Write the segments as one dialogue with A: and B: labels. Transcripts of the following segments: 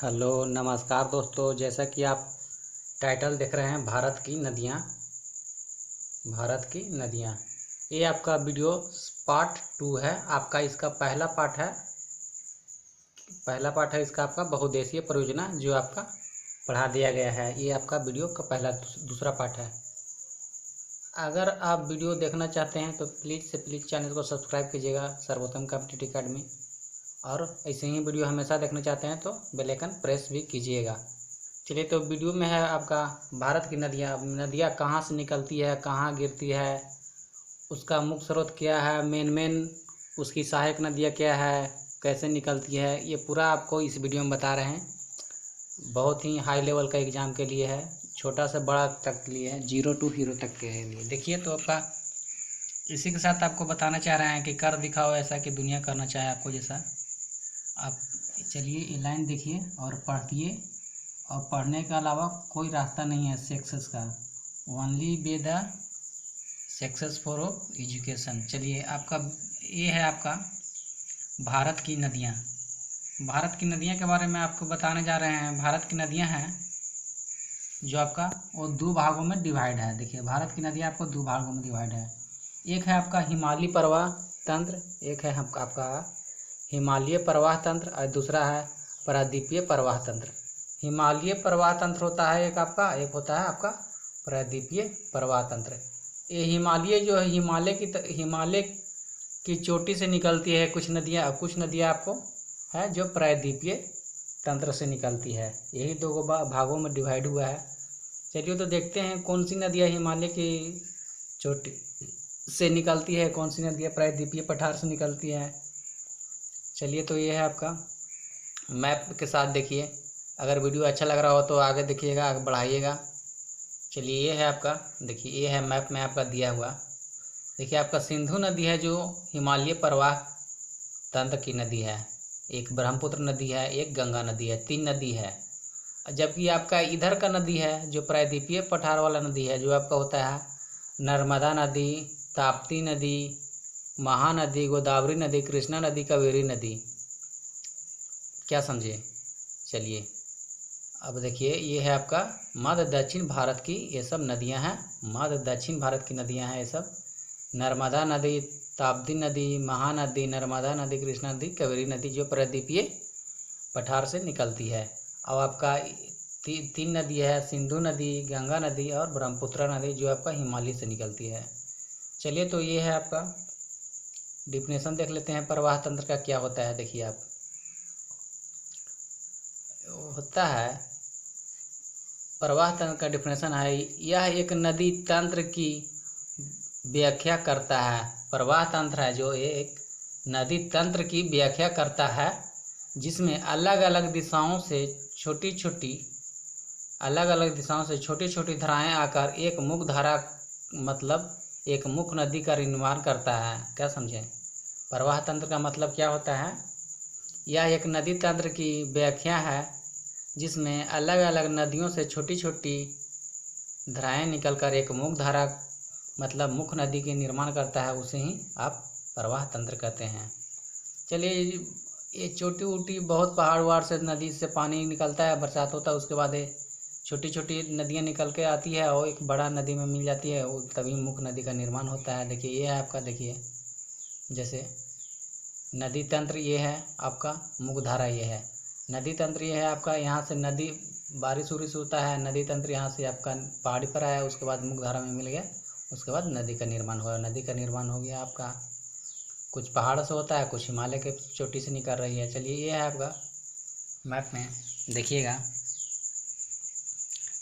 A: Hello नमस्कार दोस्तों। जैसा कि आप टाइटल देख रहे हैं भारत की नदियाँ। ये आपका वीडियो पार्ट 2 है। आपका इसका पहला पार्ट है इसका आपका बहुउद्देशीय परियोजना जो आपका पढ़ा दिया गया है। ये आपका वीडियो का दूसरा पार्ट है। अगर आप वीडियो देखना चाहते हैं तो प्लीज़ चैनल को सब्सक्राइब कीजिएगा सर्वोत्तम कॉम्पिटिटिव अकेडमी। और ऐसे ही वीडियो हमेशा देखना चाहते हैं तो बेल आइकन प्रेस भी कीजिएगा। चलिए, तो वीडियो में है आपका भारत की नदियाँ कहाँ से निकलती है, कहाँ गिरती है, उसका मुख्य स्रोत क्या है, मेन उसकी सहायक नदियाँ क्या है, कैसे निकलती है, ये पूरा आपको इस वीडियो में बता रहे हैं। बहुत ही हाई लेवल का एग्ज़ाम के लिए है, छोटा से बड़ा तक के लिए है, 0 to हीरो तक के लिए। देखिए, तो आपका इसी के साथ आपको बताना चाह रहे हैं कि कर दिखाओ ऐसा कि दुनिया करना चाहे आपको जैसा। आप चलिए ये लाइन देखिए और पढ़िए। और पढ़ने के अलावा कोई रास्ता नहीं है सक्सेस का। Only way the success for education. चलिए, आपका ये है आपका भारत की नदियाँ। भारत की नदियाँ के बारे में आपको बताने जा रहे हैं। भारत की नदियाँ हैं जो आपका वो 2 भागों में डिवाइड है। देखिए, भारत की नदियाँ आपको 2 भागों में डिवाइड है। एक है आपका हिमालयी प्रवाह तंत्र, एक है आपका हिमालयी प्रवाह तंत्र, और दूसरा है प्रायद्वीपीय प्रवाह तंत्र। हिमालयी प्रवाह तंत्र होता है एक आपका, एक होता है आपका प्रायद्वीपीय प्रवाह तंत्र। ये हिमालय जो है हिमालय की चोटी से निकलती है कुछ नदियाँ आपको है जो प्रायद्वीपीय तंत्र से निकलती है। यही 2 भागों में डिवाइड हुआ है। चलिए, तो देखते हैं कौन सी नदियाँ हिमालय की चोटी से निकलती है, कौन सी नदियाँ प्रायद्वीपीय पठार से निकलती है। चलिए, तो ये है आपका मैप के साथ देखिए। अगर वीडियो अच्छा लग रहा हो तो आगे देखिएगा, आगे बढ़ाइएगा। चलिए, ये है आपका, देखिए ये है मैप में आपका दिया हुआ। देखिए, आपका सिंधु नदी है जो हिमालय प्रवाह तंत्र की नदी है। एक ब्रह्मपुत्र नदी है, एक गंगा नदी है, 3 नदी है। जबकि आपका इधर का नदी है जो प्रायद्वीपीय पठार वाला नदी है जो आपका होता है नर्मदा नदी, ताप्ती नदी, महानदी, गोदावरी नदी, कृष्णा नदी, कावेरी नदी। क्या समझे? चलिए, अब देखिए ये है आपका मध्य दक्षिण भारत की ये सब नदियां हैं। मध्य दक्षिण भारत की नदियां हैं ये सब। नर्मदा नदी, ताप्ती नदी, महानदी, नर्मदा नदी, कृष्णा नदी, कावेरी नदी जो प्रायद्वीपीय पठार से निकलती है। अब आपका 3 नदी है, सिंधु नदी, गंगा नदी और ब्रह्मपुत्र नदी जो आपका हिमालय से निकलती है। चलिए, तो ये है आपका डिफिनेशन देख लेते हैं प्रवाह तंत्र का क्या होता है। देखिए, आप होता है प्रवाह तंत्र का डिफिनेशन है, यह एक नदी तंत्र की व्याख्या करता है। प्रवाह तंत्र है जो एक नदी तंत्र की व्याख्या करता है जिसमें अलग अलग दिशाओं से छोटी छोटी धाराएं आकर एक मुख्य धारा मतलब एक मुख्य नदी का निर्माण करता है। क्या समझें? प्रवाह तंत्र का मतलब क्या होता है? यह एक नदी तंत्र की व्याख्या है जिसमें अलग अलग नदियों से छोटी छोटी धाराएं निकलकर एक मुख्य धारा मतलब मुख्य नदी के निर्माण करता है, उसे ही आप प्रवाह तंत्र कहते हैं। चलिए, ये छोटी ऊटी बहुत पहाड़ वहाड़ से नदी से पानी निकलता है, बरसात होता है, उसके बाद ये छोटी छोटी नदियाँ निकल के आती है और एक बड़ा नदी में मिल जाती है, वो तभी मुख्य नदी का निर्माण होता है। देखिए, ये है आपका, देखिए जैसे नदी तंत्र ये है आपका, मुख्य धारा ये है। नदी तंत्र ये है आपका, यहाँ से नदी बारिश उरिश होता है, नदी तंत्र यहाँ से आपका पहाड़ी पर आया, उसके बाद मुख्य धारा में मिल गया, उसके बाद नदी का निर्माण हुआ। नदी का निर्माण हो गया आपका, कुछ पहाड़ से होता है, कुछ हिमालय के चोटी से निकल रही है। चलिए, ये है आपका मैप में देखिएगा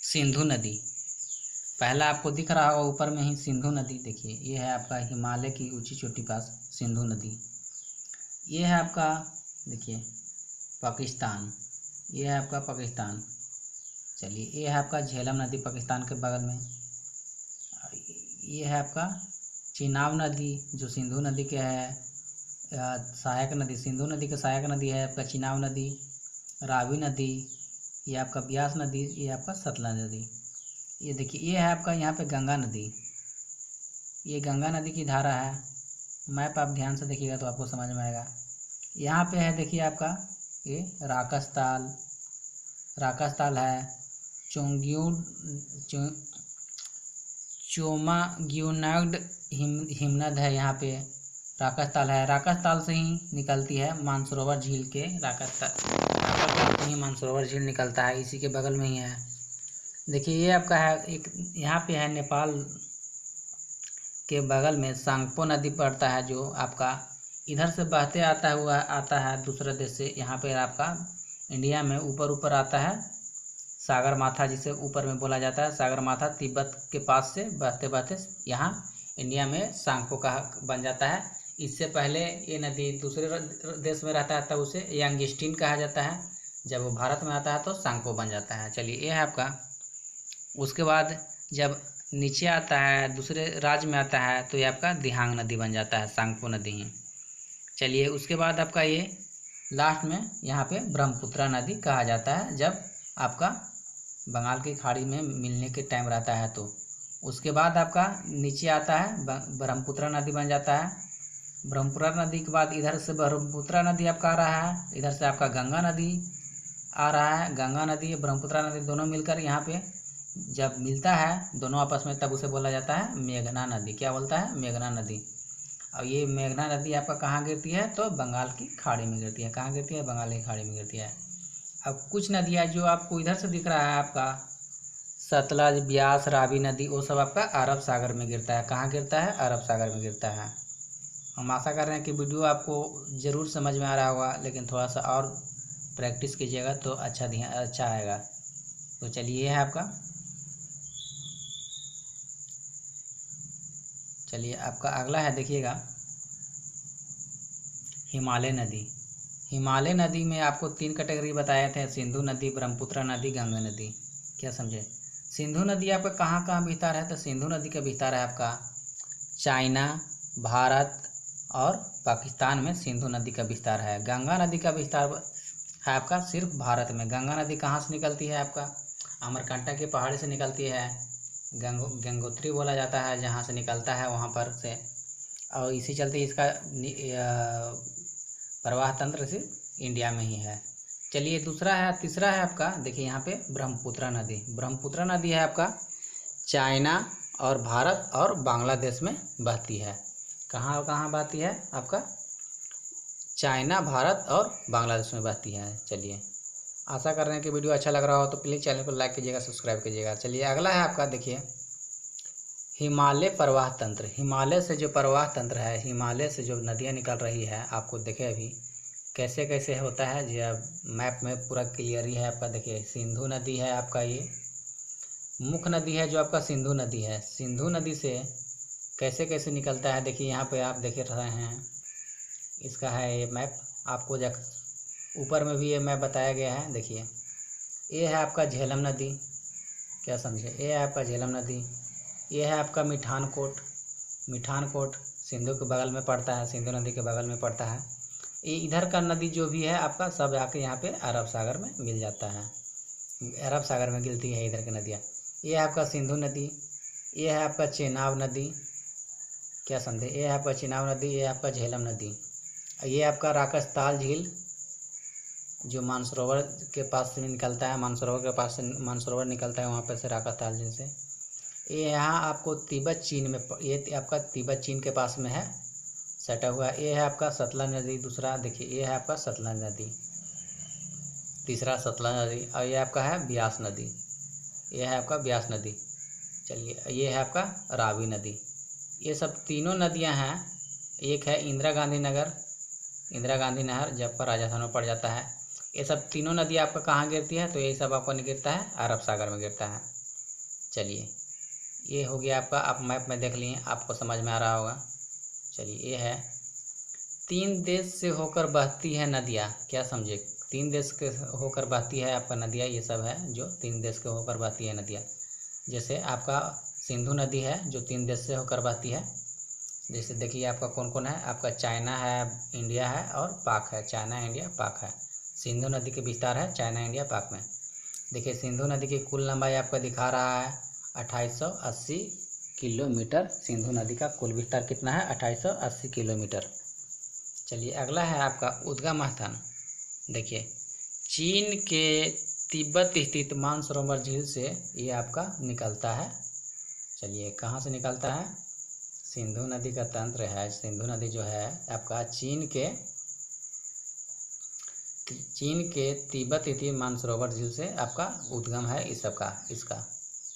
A: सिंधु नदी, पहला आपको दिख रहा होगा ऊपर में ही सिंधु नदी। देखिए, ये है आपका हिमालय की ऊंची चोटी पास सिंधु नदी। ये है आपका, देखिए पाकिस्तान, ये है आपका पाकिस्तान। चलिए, ये है आपका झेलम नदी पाकिस्तान के बगल में। ये है आपका चिनाब नदी जो सिंधु नदी के है सहायक नदी, सिंधु नदी का सहायक नदी है आपका चिनाब नदी। रावी नदी, ये आपका ब्यास नदी, ये आपका सतलज नदी। ये देखिए, ये है आपका यहाँ पे गंगा नदी, ये गंगा नदी की धारा है। मैप आप ध्यान से देखिएगा तो आपको समझ में आएगा। यहाँ पे है देखिए आपका ये राकस ताल, राकास ताल है, चोंग्यू चोमाग्यूनाड हिमनद है यहाँ पे, राकास ताल है। राकास ताल से ही निकलती है मानसरोवर झील के, राकास ताल से ही मानसरोवर झील निकलता है, इसी के बगल में ही है। देखिए ये आपका है एक, यहाँ पे है नेपाल के बगल में सांगपो नदी पड़ता है, जो आपका इधर से बहते आता है दूसरे देश से, यहाँ पे आपका इंडिया में ऊपर आता है सागर माथा, जिसे ऊपर में बोला जाता है सागर माथा, तिब्बत के पास से बहते बहते यहाँ इंडिया में सांगपो का बन जाता है। इससे पहले ये नदी दूसरे देश में रहता है तब उसे यांगिस्टिन कहा जाता है, जब वो भारत में आता है तो सांगपो बन जाता है। चलिए ये है आपका। उसके बाद जब नीचे आता है दूसरे राज्य में आता है तो ये आपका दिहांग नदी बन जाता है, सांगपो नदी ही। चलिए उसके बाद आपका ये लास्ट में यहाँ पे ब्रह्मपुत्रा नदी कहा जाता है, जब आपका बंगाल की खाड़ी में मिलने के टाइम रहता है तो। उसके बाद आपका नीचे आता है ब्रह्मपुत्रा नदी बन जाता है। ब्रह्मपुत्रा नदी के बाद इधर से ब्रह्मपुत्रा नदी आपका आ रहा है, इधर से आपका गंगा नदी आ रहा है। गंगा नदी ब्रह्मपुत्रा नदी दोनों मिलकर यहाँ पे जब मिलता है दोनों आपस में, तब उसे बोला जाता है मेघना नदी। क्या बोलता है? मेघना नदी। और ये मेघना नदी आपका कहाँ गिरती है? तो बंगाल की खाड़ी में गिरती है। कहाँ गिरती है? बंगाल की खाड़ी में गिरती है। अब कुछ नदियाँ जो आपको इधर से दिख रहा है आपका सतलज, ब्यास, रावी नदी, वो सब आपका अरब सागर में गिरता है। कहाँ गिरता है? अरब सागर में गिरता है। हम आशा कर रहे हैं कि वीडियो आपको ज़रूर समझ में आ रहा होगा, लेकिन थोड़ा सा और प्रैक्टिस कीजिएगा तो अच्छा आएगा। तो चलिए ये है आपका। चलिए आपका अगला है, देखिएगा हिमालय नदी। हिमालय नदी में आपको 3 कैटेगरी बताए थे, सिंधु नदी, ब्रह्मपुत्रा नदी, गंगा नदी। क्या समझे? सिंधु नदी आपका कहाँ कहाँ विस्तार है? तो सिंधु नदी का विस्तार है आपका चाइना, भारत और पाकिस्तान में सिंधु नदी का विस्तार है। गंगा नदी का विस्तार है आपका सिर्फ भारत में। गंगा नदी कहाँ से निकलती है? आपका अमरकंटक की पहाड़ी से निकलती है, गंगोत्री बोला जाता है जहाँ से निकलता है वहाँ पर से, और इसी चलते इसका प्रवाह तंत्र सिर्फ इंडिया में ही है। चलिए तीसरा है आपका, देखिए यहाँ पे ब्रह्मपुत्रा नदी। ब्रह्मपुत्रा नदी है आपका चाइना और भारत और बांग्लादेश में बहती है। कहाँ कहाँ बहती है? आपका चाइना, भारत और बांग्लादेश में बहती है। चलिए आशा कर रहे हैं कि वीडियो अच्छा लग रहा हो तो प्लीज़ चैनल को लाइक कीजिएगा, सब्सक्राइब कीजिएगा। चलिए अगला है आपका, देखिए हिमालय प्रवाह तंत्र। हिमालय से जो प्रवाह तंत्र है, हिमालय से जो नदियाँ निकल रही है, आपको देखे अभी कैसे कैसे होता है जो मैप में पूरा क्लियर ही है आपका। देखिए सिंधु नदी है आपका, ये मुख्य नदी है जो आपका सिंधु नदी है। सिंधु नदी से कैसे कैसे निकलता है, देखिए यहाँ पे आप देख रहे हैं, इसका है ये मैप। आपको ऊपर में भी ये मैप बताया गया है। देखिए ये है आपका झेलम नदी। क्या समझे? ये है आपका झेलम नदी। ये है आपका मिठानकोट सिंधु के बगल में पड़ता है, सिंधु नदी के बगल में पड़ता है। ये इधर का नदी जो भी है आपका सब आके यहाँ पे अरब सागर में मिल जाता है, अरब सागर में गिरती है इधर की नदियाँ। ये है आपका सिंधु नदी। ये है आपका चेनाब नदी। क्या समझे? ये है आपका चेनाब नदी। ये है आपका झेलम नदी। ये आपका राकास झील जो मानसरोवर के पास से निकलता है, मानसरोवर के पास से मानसरोवर निकलता है वहाँ पर से राकास झील से। ये यहाँ आपको तिब्बत चीन में, ये आपका तिब्बत चीन के पास में है सटा हुआ। ये है आपका सतलज नदी। दूसरा देखिए ये है आपका सतलज नदी। तीसरा सतलज नदी। और ये आपका है ब्यास नदी। ये है आपका ब्यास नदी। चलिए ये है आपका रावी नदी। ये सब तीनों नदियाँ हैं। एक है इंदिरा गांधी नहर जब पर राजस्थान में पड़ जाता है। ये सब तीनों नदी आपका कहाँ गिरती है? तो ये सब आपको नहीं गिरता है, अरब सागर में गिरता है। चलिए ये हो गया आपका, आप मैप में देख लिए, आपको समझ में आ रहा होगा। चलिए ये है 3 देश से होकर बहती है नदियाँ। क्या समझे? 3 देश के होकर बहती है आपका नदियाँ। ये सब है जो 3 देश के होकर बहती है नदियाँ। जैसे आपका सिंधु नदी है जो 3 देश से होकर बहती है। जैसे देखिए आपका कौन कौन है, आपका चाइना है, इंडिया है और पाक है। चाइना, इंडिया, पाक है। सिंधु नदी के विस्तार है चाइना, इंडिया, पाक में। देखिए सिंधु नदी की कुल लंबाई आपका दिखा रहा है 2880 किलोमीटर। सिंधु नदी का कुल विस्तार कितना है? 2880 किलोमीटर। चलिए अगला है आपका उद्गम स्थान। देखिए चीन के तिब्बत स्थित मानसरोवर झील से ये आपका निकलता है। चलिए कहाँ से निकलता है? सिंधु नदी का तंत्र है। सिंधु नदी जो है आपका चीन के तिब्बत स्थित मानसरोवर झील से आपका उद्गम है। इसका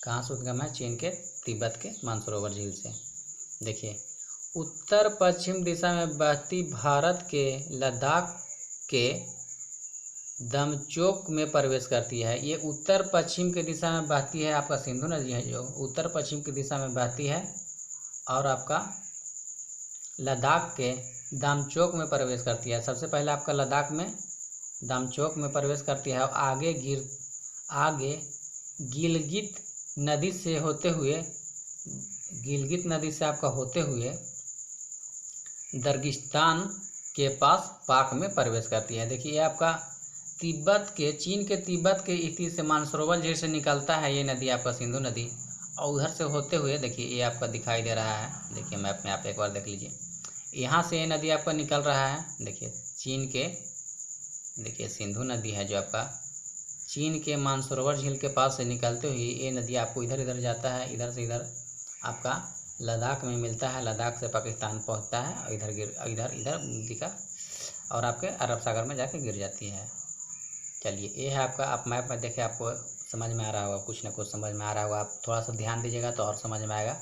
A: कहाँ से उद्गम है? चीन के तिब्बत के मानसरोवर झील से। देखिए उत्तर पश्चिम दिशा में बहती भारत के लद्दाख के दमचोक में प्रवेश करती है। ये उत्तर पश्चिम की दिशा में बहती है। आपका सिंधु नदी है जो उत्तर पश्चिम की दिशा में बहती है और आपका लद्दाख के दमचोक में प्रवेश करती है। सबसे पहले आपका लद्दाख में दमचोक में प्रवेश करती है और आगे गिलगित नदी से आपका होते हुए दर्गिस्तान के पास पाक में प्रवेश करती है। देखिए ये आपका चीन के तिब्बत के स्थित से मानसरोवर झील से निकलता है ये नदी आपका सिंधु नदी, और उधर से होते हुए देखिए ये आपका दिखाई दे रहा है। देखिए मैप में आप एक बार देख लीजिए, यहाँ से ये नदी आपका निकल रहा है। देखिए सिंधु नदी है जो आपका चीन के मानसरोवर झील के पास से निकलते हुए ये नदी आपको इधर जाता है, इधर से इधर आपका लद्दाख में मिलता है, लद्दाख से पाकिस्तान पहुंचता है और इधर दिखा और आपके अरब सागर में जाके गिर जाती है। चलिए ये है आपका, आप मैप में देखें आपको समझ में आ रहा होगा, कुछ ना कुछ समझ में आ रहा होगा। आप थोड़ा सा ध्यान दीजिएगा तो और समझ में आएगा।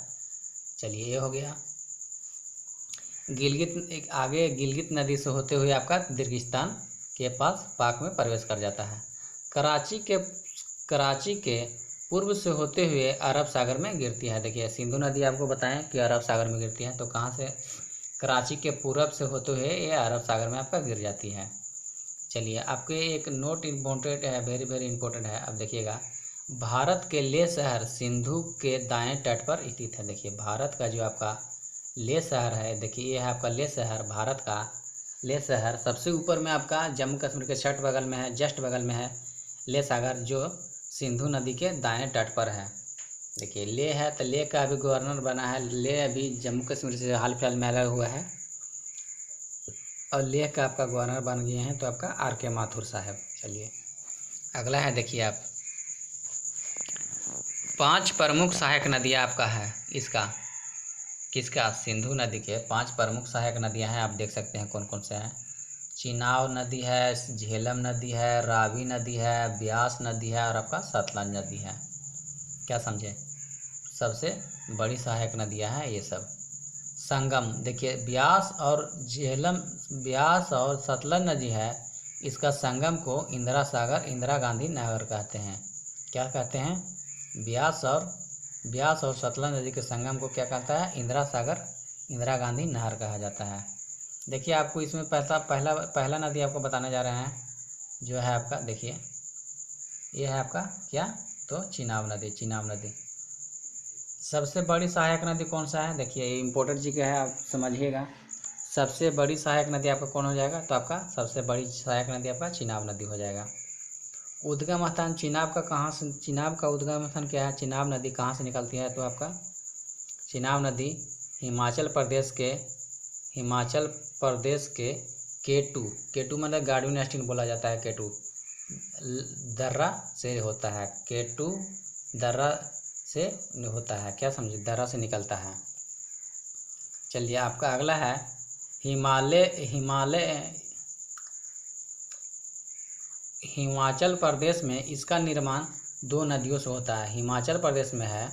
A: चलिए ये हो गया। आगे गिलगित नदी से होते हुए आपका दर्गिस्तान के पास पाक में प्रवेश कर जाता है। कराची के पूर्व से होते हुए अरब सागर में गिरती है। देखिए सिंधु नदी आपको बताएं कि अरब सागर में गिरती है, तो कहाँ से? कराची के पूरब से होते हुए ये अरब सागर में आपका गिर जाती है। चलिए आपके एक नोट इम्पोर्टेंट है, वेरी इम्पोर्टेंट है। अब देखिएगा, भारत के लेह शहर सिंधु के दाएं तट पर स्थित है। देखिए भारत का जो आपका लेह शहर है, देखिए ये है आपका लेह शहर, भारत का लेह शहर सबसे ऊपर में आपका जम्मू कश्मीर के जस्ट बगल में है लेह सागर, जो सिंधु नदी के दाएं तट पर है। देखिए लेह है तो लेह का अभी गवर्नर बना है, लेह अभी जम्मू कश्मीर से हाल फिलहाल में अलग हुआ है और लेह का आपका गवर्नर बन गए हैं तो आपका RK माथुर साहब। चलिए अगला है, देखिए आप 5 प्रमुख सहायक नदियाँ आपका है किसका? सिंधु नदी के 5 प्रमुख सहायक नदियाँ हैं। आप देख सकते हैं कौन कौन से हैं। चिनाब नदी है, झेलम नदी है, रावी नदी है, ब्यास नदी है और आपका सतलज नदी है। क्या समझे? सबसे बड़ी सहायक नदियाँ हैं ये सब। संगम, देखिए ब्यास और सतलज नदी है, इसका संगम को इंदिरा गांधी नहर कहते हैं। क्या कहते हैं? ब्यास और सतलज नदी के संगम को क्या कहता है? इंदिरा गांधी नहर कहा जाता है। देखिए आपको इसमें पहला नदी आपको बताने जा रहे हैं जो है आपका, देखिए ये है आपका क्या? तो चिनाब नदी। सबसे बड़ी सहायक नदी कौन सा है? देखिए ये इम्पोर्टेंट जी का है, आप समझिएगा। सबसे बड़ी सहायक नदी आपका कौन हो जाएगा? तो आपका सबसे बड़ी सहायक नदी आपका चिनाब नदी हो जाएगा। उद्गम स्थान चिनाब का उद्गम स्थान क्या है? चिनाब नदी कहाँ से निकलती है? तो आपका चिनाब नदी हिमाचल प्रदेश के केटू मतलब गार्डविन स्टीन बोला जाता है, केटू दर्रा से होता है। केटू दर्रा से होता है, क्या समझे? दर्रा से निकलता है। चलिए आपका अगला है हिमाचल प्रदेश में इसका निर्माण 2 नदियों से होता है। हिमाचल प्रदेश में है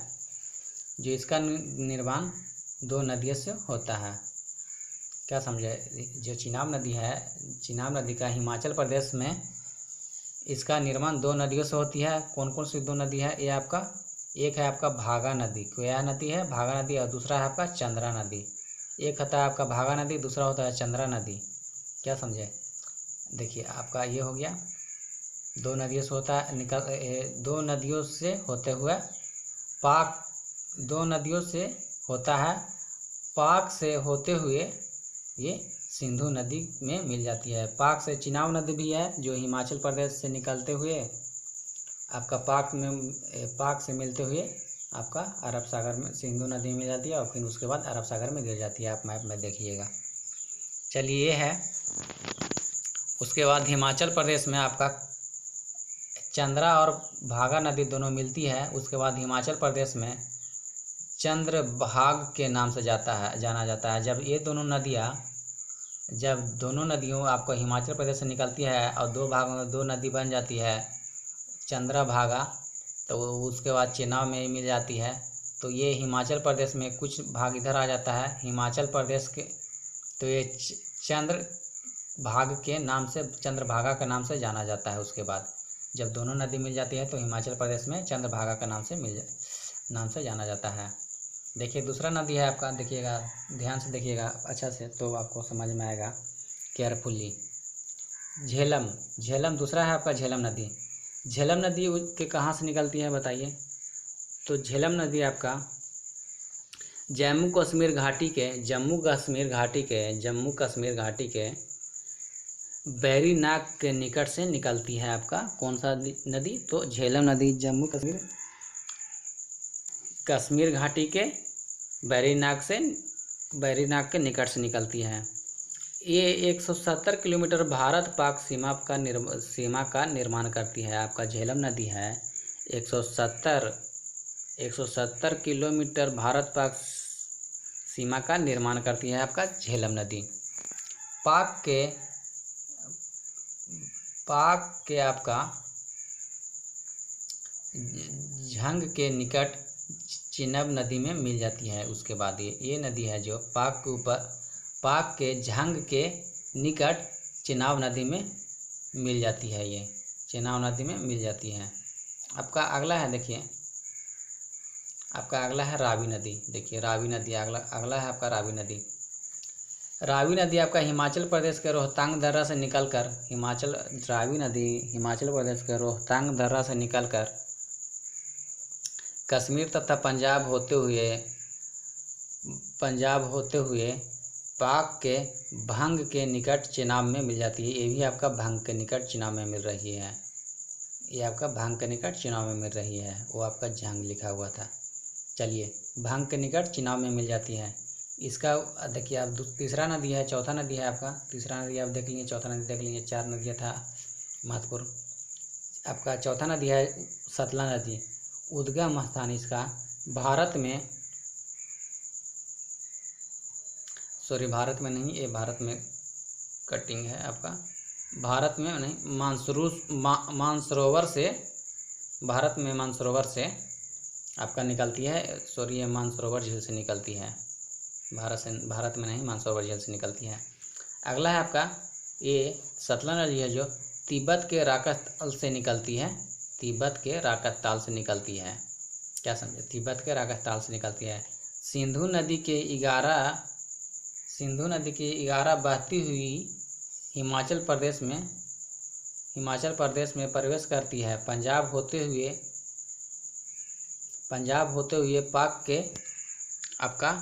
A: जो इसका निर्माण 2 नदियों से होता है। क्या समझे? जो चिनाब नदी है, चिनाब नदी का हिमाचल प्रदेश में इसका निर्माण 2 नदियों से होती है। कौन कौन सी 2 नदी है? ये आपका एक है आपका भागा नदी, क्या नदी है? भागा नदी, और दूसरा है आपका चंद्रा नदी। एक होता है आपका भागा नदी, दूसरा होता है चंद्रा नदी। क्या समझे? देखिए आपका ये हो गया, 2 नदियों से होता है 2 नदियों से होते हुए दो नदियों से होता है, पाक से होते हुए ये सिंधु नदी में मिल जाती है। पाक से चिनाब नदी भी है जो हिमाचल प्रदेश से निकलते हुए आपका पाक से मिलते हुए आपका अरब सागर में सिंधु नदी में जाती है और फिर उसके बाद अरब सागर में गिर जाती है। आप मैप में देखिएगा। चलिए ये है। उसके बाद हिमाचल प्रदेश में आपका चंद्रा और भागा नदी दोनों मिलती है। उसके बाद हिमाचल प्रदेश में चंद्रभाग के नाम से जाना जाता है। जब दोनों नदियों आपको हिमाचल प्रदेश से निकलती है और दो भागों में दो नदी बन जाती है चंद्रभागा, तो उसके बाद चेनाब में मिल जाती है। तो ये हिमाचल प्रदेश में कुछ भाग इधर आ जाता है हिमाचल प्रदेश के, तो ये चंद्रभाग के नाम से, चंद्रभागा के नाम से जाना जाता है। उसके बाद जब दोनों नदी मिल जाती है तो हिमाचल प्रदेश में चंद्रभागा के नाम से जाना जाता है। देखिए दूसरा नदी है आपका, देखिएगा ध्यान से देखिएगा अच्छा से तो आपको समझ में आएगा केयरफुली। झेलम दूसरा है आपका झेलम नदी। झेलम नदी के कहाँ से निकलती है बताइए? तो झेलम नदी आपका जम्मू कश्मीर घाटी के बैरीनाग के निकट से निकलती है। आपका कौन सा नदी? तो झेलम नदी जम्मू कश्मीर घाटी के बैरीनाग के निकट से निकलती है। ये 170 किलोमीटर भारत पाक सीमा का निर्माण करती है। आपका झेलम नदी है 170 किलोमीटर भारत पाक सीमा का निर्माण करती है आपका झेलम नदी। पाक के आपका झंग के निकट चिनाब नदी में मिल जाती है। उसके बाद ये नदी है जो पाक के झंग के निकट चिनाब नदी में मिल जाती है। ये चिनाब नदी में मिल जाती है। आपका अगला है, देखिए आपका अगला है रावी नदी। देखिए रावी नदी अगला है आपका रावी नदी। रावी नदी आपका हिमाचल प्रदेश के रोहतांग दर्रा से निकलकर रावी नदी हिमाचल प्रदेश के रोहतांग दर्रा से निकलकर कश्मीर तथा पंजाब होते हुए पाक के भंग के निकट चिनाब में मिल जाती है। ये भी आपका भंग के निकट चिनाब में मिल रही है। ये आपका भंग के निकट चिनाब में मिल रही है। वो आपका झंग लिखा हुआ था। चलिए भंग के निकट चिनाब में मिल जाती है। इसका देखिए आप तीसरा नदी है, चौथा नदी है आपका। तीसरा नदी आप देख लीजिए, चौथा नदी देख लीजिए, 4 नदियाँ था महत्वपूर्ण। आपका चौथा नदी है सतलज नदी। उद्गम स्थान इसका भारत में नहीं, ये भारत में कटिंग है आपका, भारत में नहीं, मानसरोवर से आपका निकलती है। ये मानसरोवर झील से निकलती है। भारत में नहीं, मानसरोवर झील से निकलती है। अगला है आपका ये सतलज नदी है जो तिब्बत के राकस से निकलती है। तिब्बत के राकस से निकलती है। क्या समझे? तिब्बत के राकस से निकलती है। सिंधु नदी के 11 बहती हुई हिमाचल प्रदेश में प्रवेश करती है। पंजाब होते हुए पाक के आपका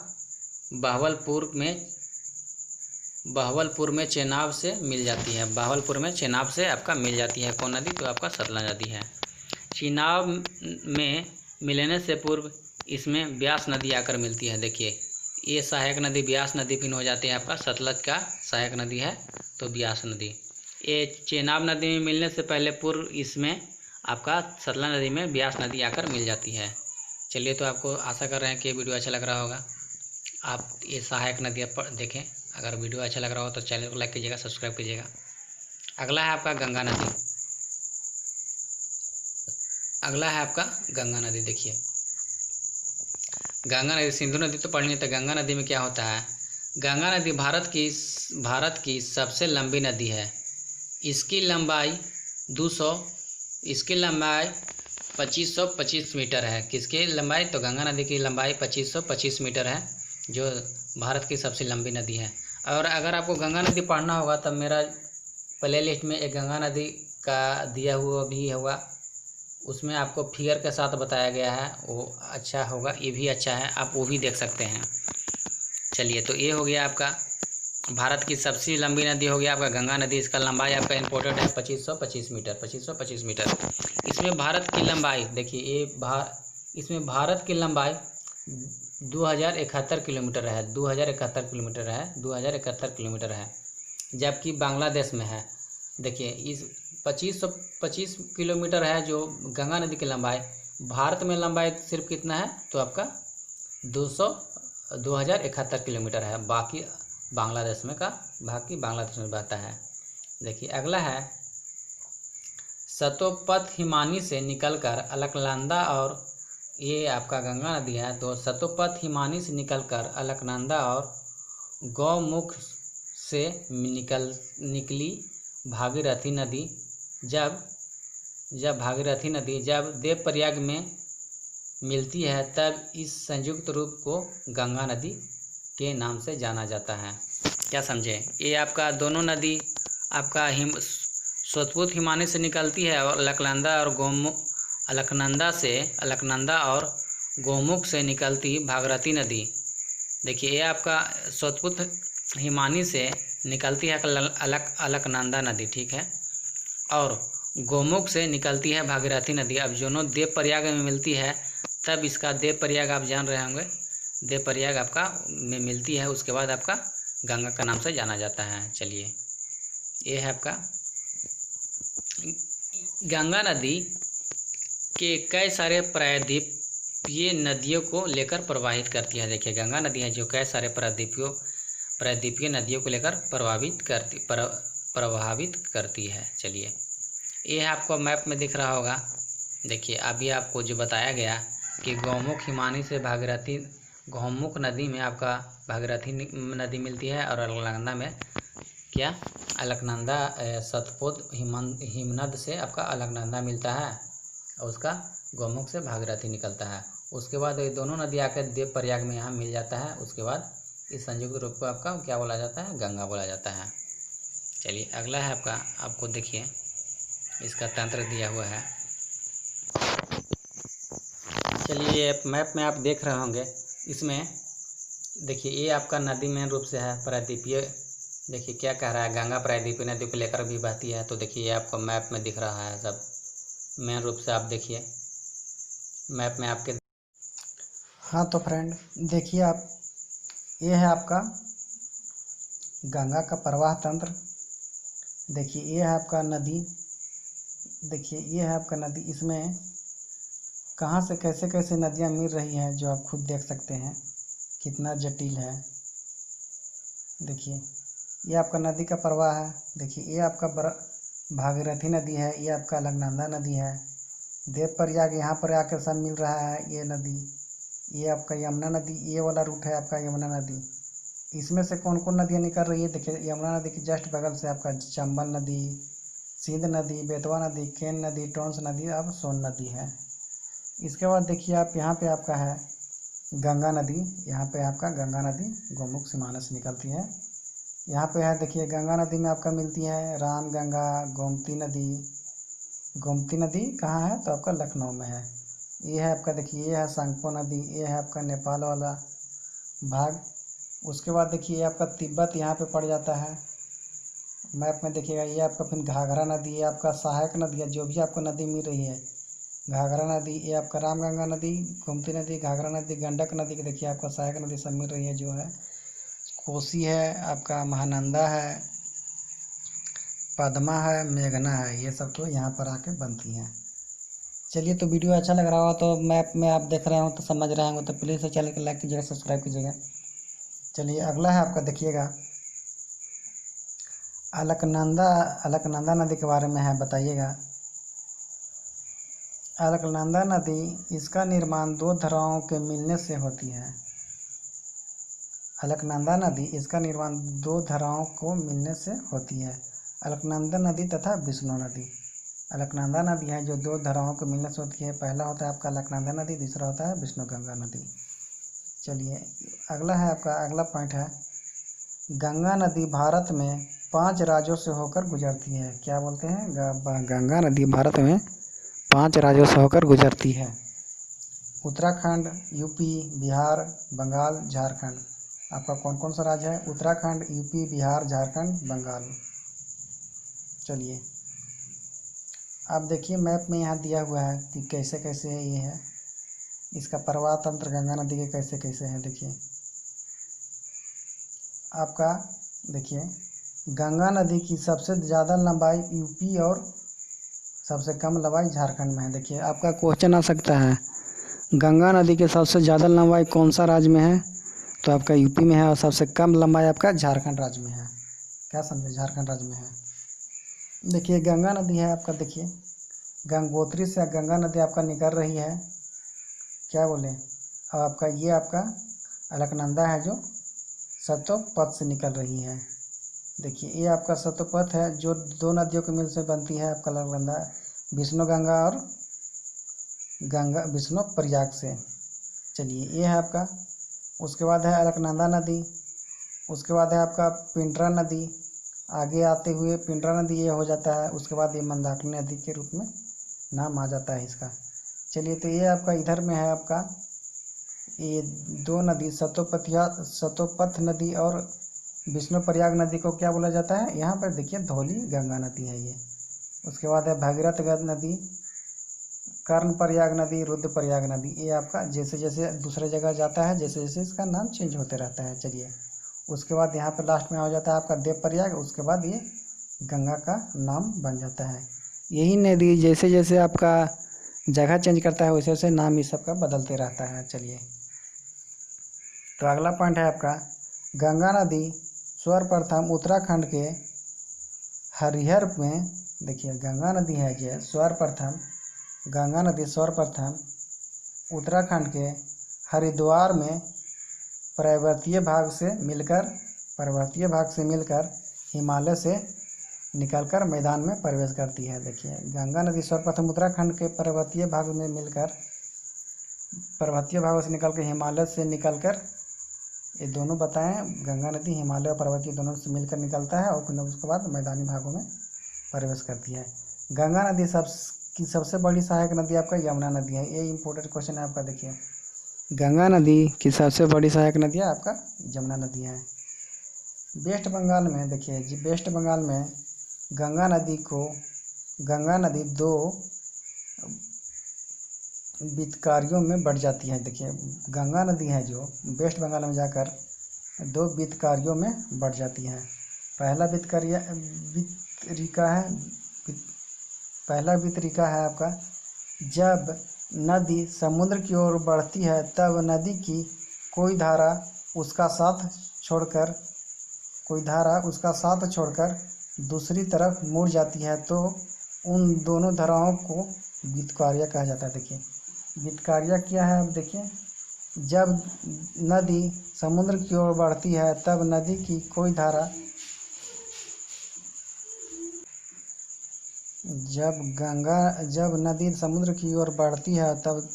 A: बहवलपुर में चेनाब से मिल जाती है। बहवलपुर में चेनाब से आपका मिल जाती है। कौन नदी? तो आपका सतलज नदी है। चेनाब में मिलने से पूर्व इसमें ब्यास नदी आकर मिलती है। देखिए ये सहायक नदी ब्यास नदी फिर हो जाती है। आपका सतलज का सहायक नदी है तो ब्यास नदी। ये चेनाब नदी में मिलने से पहले पूर्व इसमें आपका सतलज नदी में ब्यास नदी आकर मिल जाती है। चलिए तो आपको आशा कर रहे हैं कि ये वीडियो अच्छा लग रहा होगा। आप ये सहायक नदियाँ देखें। अगर वीडियो अच्छा लग रहा हो तो चैनल को लाइक कीजिएगा, सब्सक्राइब कीजिएगा। अगला है आपका गंगा नदी। देखिए गंगा नदी, सिंधु नदी तो पढ़नी है, तो गंगा नदी में क्या होता है? गंगा नदी भारत की सबसे लंबी नदी है। इसकी लंबाई 2525 मीटर है। किसकी लंबाई? तो गंगा नदी की लंबाई 2525 मीटर है, जो भारत की सबसे लंबी नदी है। और अगर आपको गंगा नदी पढ़ना होगा तब मेरा प्ले लिस्ट में एक गंगा नदी का दिया हुआ भी होगा, उसमें आपको फिगर के साथ बताया गया है, वो अच्छा होगा। ये भी अच्छा है, आप वो भी देख सकते हैं। चलिए तो ये हो गया आपका भारत की सबसे लंबी नदी हो गया आपका गंगा नदी। इसका लंबाई आपका इम्पोर्टेंट है 2525 मीटर। 2525 मीटर। इसमें भारत की लंबाई देखिए, इसमें भारत की लंबाई 2071 किलोमीटर है। 2071 किलोमीटर है। जबकि बांग्लादेश में है, देखिए इस 2525 किलोमीटर है जो गंगा नदी की लंबाई। भारत में लंबाई सिर्फ कितना है, तो आपका 2071 किलोमीटर है। बाकी बांग्लादेश में बांग्लादेश में बहता है। देखिए अगला है, सतोपथ हिमानी से निकलकर अलकनंदा, और ये आपका गंगा नदी है। तो सतोपथ हिमानी से निकलकर अलकनंदा और गौमुख से निकली भागीरथी नदी जब देवप्रयाग में मिलती है तब इस संयुक्त रूप को गंगा नदी के नाम से जाना जाता है। क्या समझे? ये आपका दोनों नदी आपका सतपुत हिमानी से निकलती है और अलकनंदा और गोमुख से निकलती भागीरथी नदी। देखिए ये आपका सतपुत हिमानी से निकलती है अलकनंदा नदी, ठीक है, और गोमुख से निकलती है भागीरथी नदी। अब दोनों देवप्रयाग में मिलती है तब इसका देवप्रयाग आप जान रहे होंगे, देवप्रयाग आपका में मिलती है, उसके बाद आपका गंगा का नाम से जाना जाता है। चलिए ये है आपका गंगा नदी के कई सारे प्रायद्वीपीय नदियों को लेकर प्रवाहित करती है। देखिए गंगा नदी है जो कई सारे प्रायद्वीपीय नदियों को लेकर प्रभावित करती है। चलिए ये आपको मैप में दिख रहा होगा। देखिए अभी आपको जो बताया गया कि गौमुख हिमानी से गौमुख नदी में आपका भागीरथी नदी मिलती है, और अलकनंदा में क्या अलकनंदा सतपुत हिमनद से आपका अलकनंदा मिलता है, और उसका गौमुख से भागीरथी निकलता है। उसके बाद ये दोनों नदी आकर देवप्रयाग में यहाँ मिल जाता है। उसके बाद इस संयुक्त रूप को आपका क्या बोला जाता है, गंगा बोला जाता है। चलिए अगला है आपका, आपको देखिए इसका तंत्र दिया हुआ है। चलिए मैप में आप देख रहे होंगे, इसमें देखिए ये आपका नदी मेन रूप से है प्रायद्वीपीय। देखिए क्या कह रहा है, गंगा प्रायद्वीपीय नदी को लेकर भी बहती है। तो देखिए ये आपको मैप में दिख रहा है सब मेन रूप से, आप देखिए मैप में आपके।
B: हाँ तो फ्रेंड देखिए आप, ये है आपका गंगा का प्रवाह तंत्र। देखिए ये है आपका नदी, देखिए ये है आपका नदी। इसमें कहाँ से कैसे कैसे नदियाँ मिल रही हैं जो आप खुद देख सकते हैं, कितना जटिल है। देखिए ये आपका नदी का प्रवाह है। देखिए ये आपका भागीरथी नदी है, ये आपका अलकनंदा नदी है। देवप्रयाग यहाँ पर आकर सब मिल रहा है। ये नदी, ये आपका यमुना नदी, ये वाला रूट है आपका यमुना नदी। इसमें से कौन कौन नदियाँ निकल रही है, देखिए यमुना नदी की जस्ट बगल से आपका चंबल नदी, सिंध नदी, बेतवा नदी, केन नदी, टोंस नदी, अब सोन नदी है। इसके बाद देखिए आप यहाँ पे आपका है गंगा नदी। यहाँ पे आपका गंगा नदी गौमुख हिमानी से निकलती है। यहाँ पे है देखिए गंगा नदी में आपका मिलती है रामगंगा, गोमती नदी। गोमती नदी कहाँ है, तो आपका लखनऊ में है। ये है आपका, देखिए ये है सांगपो नदी, ये है आपका नेपाल वाला भाग। उसके बाद देखिए ये आपका तिब्बत यहाँ पे पड़ जाता है मैप में, देखिएगा। ये आपका फिर घाघरा नदी, ये आपका सहायक नदी है। जो भी आपको नदी मिल रही है, घाघरा नदी, ये आपका रामगंगा नदी, गोमती नदी, घाघरा नदी, गंडक नदी की देखिए आपका सहायक नदी सब मिल रही है, जो है कोसी है, आपका महानंदा है, पद्मा है, मेघना है। ये सब तो यहाँ पर आके बनती हैं। चलिए तो वीडियो अच्छा लग रहा हो तो मैप में आप देख रहे हो तो समझ रहे होंगे तो प्लीज़ चैनल को लाइक कीजिएगा, सब्सक्राइब कीजिएगा। चलिए अगला है आपका, देखिएगा अलकनंदा नदी के बारे में है, बताइएगा। अलकनंदा नदी, इसका निर्माण दो धाराओं के मिलने से होती है। अलकनंदा नदी, इसका निर्माण दो धाराओं को मिलने से होती है, अलकनंदा नदी तथा विष्णु नदी। अलकनंदा नदी है जो दो धाराओं के मिलने से होती है। पहला होता है आपका अलकनंदा नदी, दूसरा होता है विष्णु गंगा नदी। चलिए अगला है आपका, अगला पॉइंट है, गंगा नदी भारत में 5 राज्यों से होकर गुजरती है। क्या बोलते हैं, गंगा नदी भारत में 5 राज्यों से होकर गुजरती है। उत्तराखंड, यूपी, बिहार, बंगाल, झारखंड। आपका कौन कौन सा राज्य है, उत्तराखंड, यूपी, बिहार, झारखंड, बंगाल। चलिए आप देखिए मैप में यहाँ दिया हुआ है कि कैसे कैसे ये है, इसका प्रवाह तंत्र गंगा नदी के कैसे कैसे है। देखिए आपका, देखिए गंगा नदी की सबसे ज़्यादा लंबाई यूपी और सबसे कम लंबाई झारखंड में है। देखिए आपका क्वेश्चन आ सकता है, गंगा नदी के सबसे ज़्यादा लंबाई कौन सा राज्य में है? तो आपका यूपी में है, और सबसे कम लंबाई आपका झारखंड राज्य में है। क्या समझे, झारखंड राज्य में है। देखिए गंगा नदी है आपका, देखिए गंगोत्री से गंगा नदी आपका निकल रही है, क्या बोले, अब आपका ये आपका अलकनंदा है जो सतोपथ से निकल रही है। देखिए ये आपका सतोपथ है जो दो नदियों के मिल से बनती है आपका अलकनंदा, विष्णु गंगा और गंगा विष्णु प्रयाग से। चलिए ये है आपका, उसके बाद है अलकनंदा नदी, उसके बाद है आपका पिंडरा नदी, आगे आते हुए पिंडरा नदी ये हो जाता है, उसके बाद ये मंदाकिनी नदी के रूप में नाम आ जाता है इसका। चलिए तो ये आपका इधर में है आपका ये दो नदी सतोपथ नदी और विष्णु प्रयाग नदी को क्या बोला जाता है, यहाँ पर देखिए धौली गंगा नदी है ये। उसके बाद है भगीरथ नदी, कर्ण प्रयाग नदी, रुद्र प्रयाग नदी। ये आपका जैसे जैसे दूसरे जगह जाता है जैसे जैसे इसका नाम चेंज होते रहता है। चलिए उसके बाद यहाँ पर लास्ट में हो जाता है आपका देव प्रयाग, उसके बाद ये गंगा का नाम बन जाता है। यही नदी जैसे जैसे आपका जगह चेंज करता है वैसे वैसे नाम इस सब का बदलते रहता है। चलिए तो अगला पॉइंट है आपका, गंगा नदी सर्वप्रथम उत्तराखंड के हरिहर में, देखिए गंगा नदी है जो सर्वप्रथम, गंगा नदी सर्वप्रथम उत्तराखंड के हरिद्वार में पर्वतीय भाग से मिलकर हिमालय से निकलकर मैदान में प्रवेश करती है। देखिए गंगा नदी सर्वप्रथम उत्तराखंड के पर्वतीय भागों से निकल कर हिमालय से निकलकर, ये दोनों बताएं, गंगा नदी हिमालय और पर्वतीय दोनों से मिलकर निकलता है और उसके बाद मैदानी भागों में प्रवेश करती है। गंगा नदी की सबसे बड़ी सहायक नदी आपका यमुना नदी है। ये इंपॉर्टेंट क्वेश्चन है आपका। देखिए गंगा नदी की सबसे बड़ी सहायक नदी आपका यमुना नदी है। वेस्ट बंगाल में, देखिए वेस्ट बंगाल में गंगा नदी दो वित्तकारियों में बढ़ जाती है। देखिए गंगा नदी है जो वेस्ट बंगाल में जाकर दो वित्तकारियों में बढ़ जाती है। पहला वितरिका है आपका, जब नदी समुद्र की ओर बढ़ती है तब नदी की कोई धारा उसका साथ छोड़कर दूसरी तरफ मुड़ जाती है तो उन दोनों धाराओं को वित्तकार्य कहा जाता है। देखिए वित्तकार्य क्या है, अब देखिए जब नदी समुद्र की ओर बढ़ती है तब नदी की कोई धारा, जब नदी समुद्र की ओर बढ़ती है तब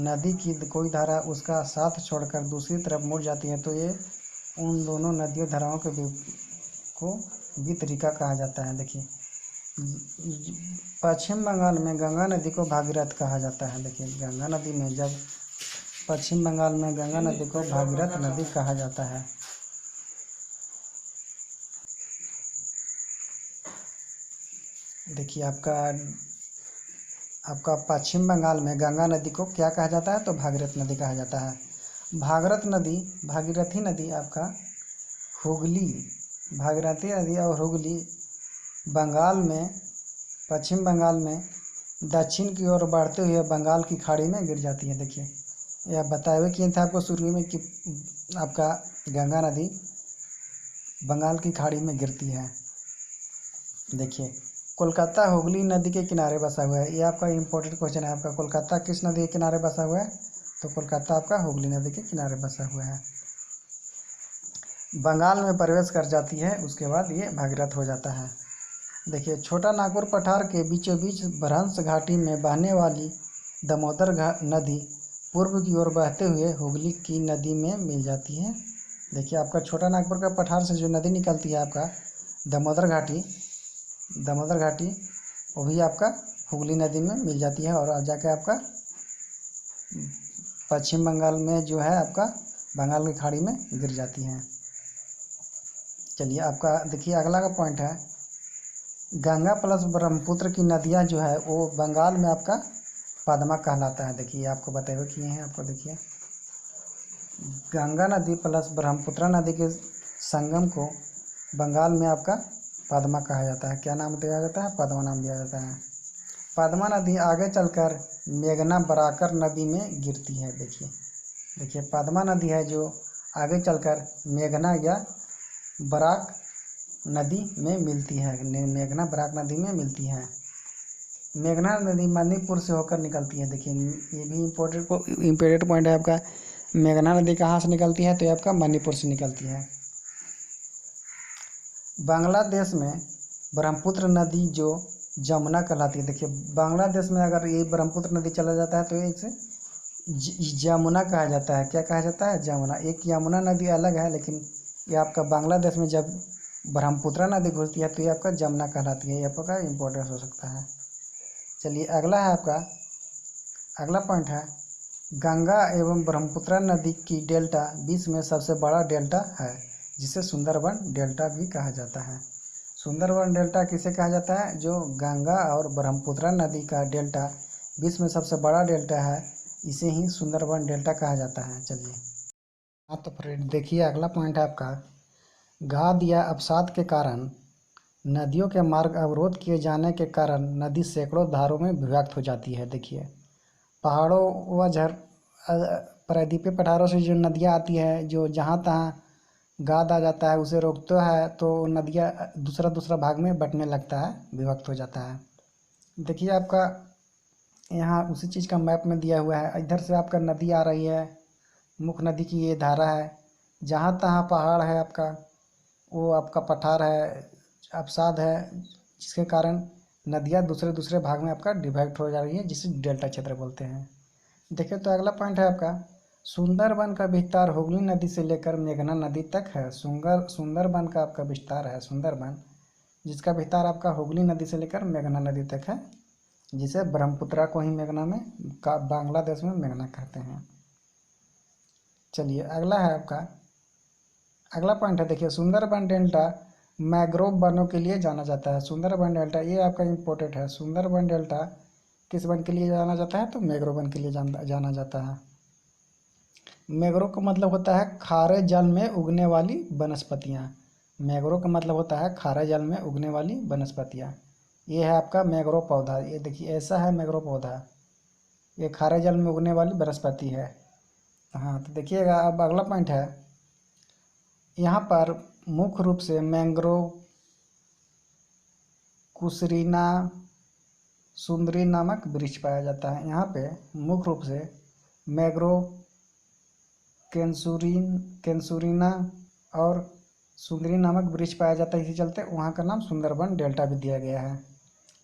B: नदी की कोई धारा उसका साथ छोड़कर दूसरी तरफ मुड़ जाती है तो ये उन दोनों नदियों धाराओं को वितरिका कहा जाता है। देखिए पश्चिम बंगाल में गंगा नदी को भागीरथ कहा जाता है। देखिए पश्चिम बंगाल में गंगा नदी को भागीरथ नदी कहा जाता है। देखिए आपका पश्चिम बंगाल में गंगा नदी को क्या कहा जाता है, तो भागीरथ नदी कहा जाता है। भागीरथी नदी आपका भागीरथी नदी और हुगली पश्चिम बंगाल में दक्षिण की ओर बढ़ते हुए बंगाल की खाड़ी में गिर जाती है। देखिए यह बताए हुए किए थे आपको शुरू में कि आपका गंगा नदी बंगाल की खाड़ी में गिरती है। देखिए कोलकाता हुगली नदी के किनारे बसा हुआ है। ये आपका इम्पोर्टेंट क्वेश्चन है आपका, कोलकाता किस नदी के किनारे बसा हुआ है, तो कोलकाता आपका हुगली नदी के किनारे बसा हुआ है। बंगाल में प्रवेश कर जाती है, उसके बाद ये भागीरथ हो जाता है। देखिए छोटा नागपुर पठार के बीचों बीच भ्रंश घाटी में बहने वाली दामोदर नदी पूर्व की ओर बहते हुए हुगली की नदी में मिल जाती है। देखिए आपका छोटा नागपुर का पठार से जो नदी निकलती है आपका दामोदर घाटी वो भी आपका हुगली नदी में मिल जाती है और जाके आपका पश्चिम बंगाल में जो है आपका बंगाल की खाड़ी में गिर जाती हैं। चलिए आपका देखिए अगला का पॉइंट है, गंगा प्लस ब्रह्मपुत्र की नदियाँ जो है वो बंगाल में आपका पद्मा कहलाता है। देखिए आपको बताए हुए किए हैं आपको। देखिए गंगा नदी प्लस ब्रह्मपुत्र नदी के संगम को बंगाल में आपका पद्मा कहा जाता है। क्या नाम दिया जाता है, पद्मा नाम दिया जाता है। पद्मा नदी आगे चलकर मेघना बराकर नदी में गिरती है। देखिए देखिए पद्मा नदी है जो आगे चलकर मेघना या बराक नदी में मिलती है। मेघना बराक नदी में मिलती है। मेघना नदी मणिपुर से होकर निकलती है। देखिए ये भी इम्पोर्टेंट पॉइंट है आपका। मेघना नदी कहाँ से निकलती है? तो ये आपका मणिपुर से निकलती है। बांग्लादेश में ब्रह्मपुत्र नदी जो जमुना कहलाती है। देखिए बांग्लादेश में अगर ये ब्रह्मपुत्र नदी चला जाता है तो इसे जमुना कहा जाता है। क्या कहा जाता है? जमुना। एक यमुना नदी अलग है, लेकिन ये आपका बांग्लादेश में जब ब्रह्मपुत्र नदी घुसती है तो ये आपका जमुना कहलाती है। ये आपका इम्पोर्टेंस हो सकता है। चलिए अगला है आपका, अगला पॉइंट है गंगा एवं ब्रह्मपुत्र नदी की डेल्टा विश्व में सबसे बड़ा डेल्टा है, जिसे सुंदरबन डेल्टा भी कहा जाता है। सुंदरबन डेल्टा किसे कहा जाता है? जो गंगा और ब्रह्मपुत्र नदी का डेल्टा विश्व में सबसे बड़ा डेल्टा है, इसे ही सुंदरबन डेल्टा कहा जाता है। चलिए हाँ तो फ्रेंड देखिए अगला पॉइंट है आपका, गाद या अवसाद के कारण नदियों के मार्ग अवरोध किए जाने के कारण नदी सैकड़ों धारों में विभक्त हो जाती है। देखिए पहाड़ों व प्रायद्वीपीय पठारों से जो नदियाँ आती है, जो जहाँ तहाँ गाद आ जाता है उसे रोकता है तो नदियाँ दूसरा भाग में बंटने लगता है, विभक्त हो जाता है। देखिए आपका यहाँ उसी चीज़ का मैप में दिया हुआ है। इधर से आपका नदी आ रही है, मुख्य नदी की ये धारा है। जहाँ तहाँ पहाड़ है आपका, वो आपका पठार है, अवसाद है, जिसके कारण नदियाँ दूसरे भाग में आपका डिवाइड हो जा रही है, जिसे डेल्टा क्षेत्र बोलते हैं। देखिए तो अगला पॉइंट है आपका, सुंदरबन का विस्तार हुगली नदी से लेकर मेघना नदी तक है। सुंदरबन का आपका विस्तार है, सुंदरबन जिसका विस्तार आपका हुगली नदी से लेकर मेघना नदी तक है, जिसे ब्रह्मपुत्रा को ही मेघना में बांग्लादेश में मेघना कहते हैं। चलिए अगला है आपका, अगला पॉइंट है देखिए सुंदरबन डेल्टा मैंग्रोव वनों के लिए जाना जाता है। सुंदरबन डेल्टा ये आपका इम्पोर्टेंट है। सुंदरबन डेल्टा किस वन के लिए जाना जाता है? तो मैंग्रोव वन के लिए जाना जाता है। मैंग्रोव का मतलब होता है खारे जल में उगने वाली वनस्पतियाँ। मैंग्रोव का मतलब होता है खारे जल में उगने वाली वनस्पतियाँ। ये है आपका मैंग्रोव पौधा। ये देखिए ऐसा है मैंग्रोव पौधा, ये खारे जल में उगने वाली वनस्पति है। हाँ तो देखिएगा अब अगला पॉइंट है, यहाँ पर मुख्य रूप से मैंग्रोव, कुसरीना, सुंदरी नामक वृक्ष पाया जाता है। यहाँ पे मुख्य रूप से मैंग्रोव, केंसुरीना और सुंदरी नामक वृक्ष पाया जाता है। इसी चलते वहाँ का नाम सुंदरबन डेल्टा भी दिया गया है।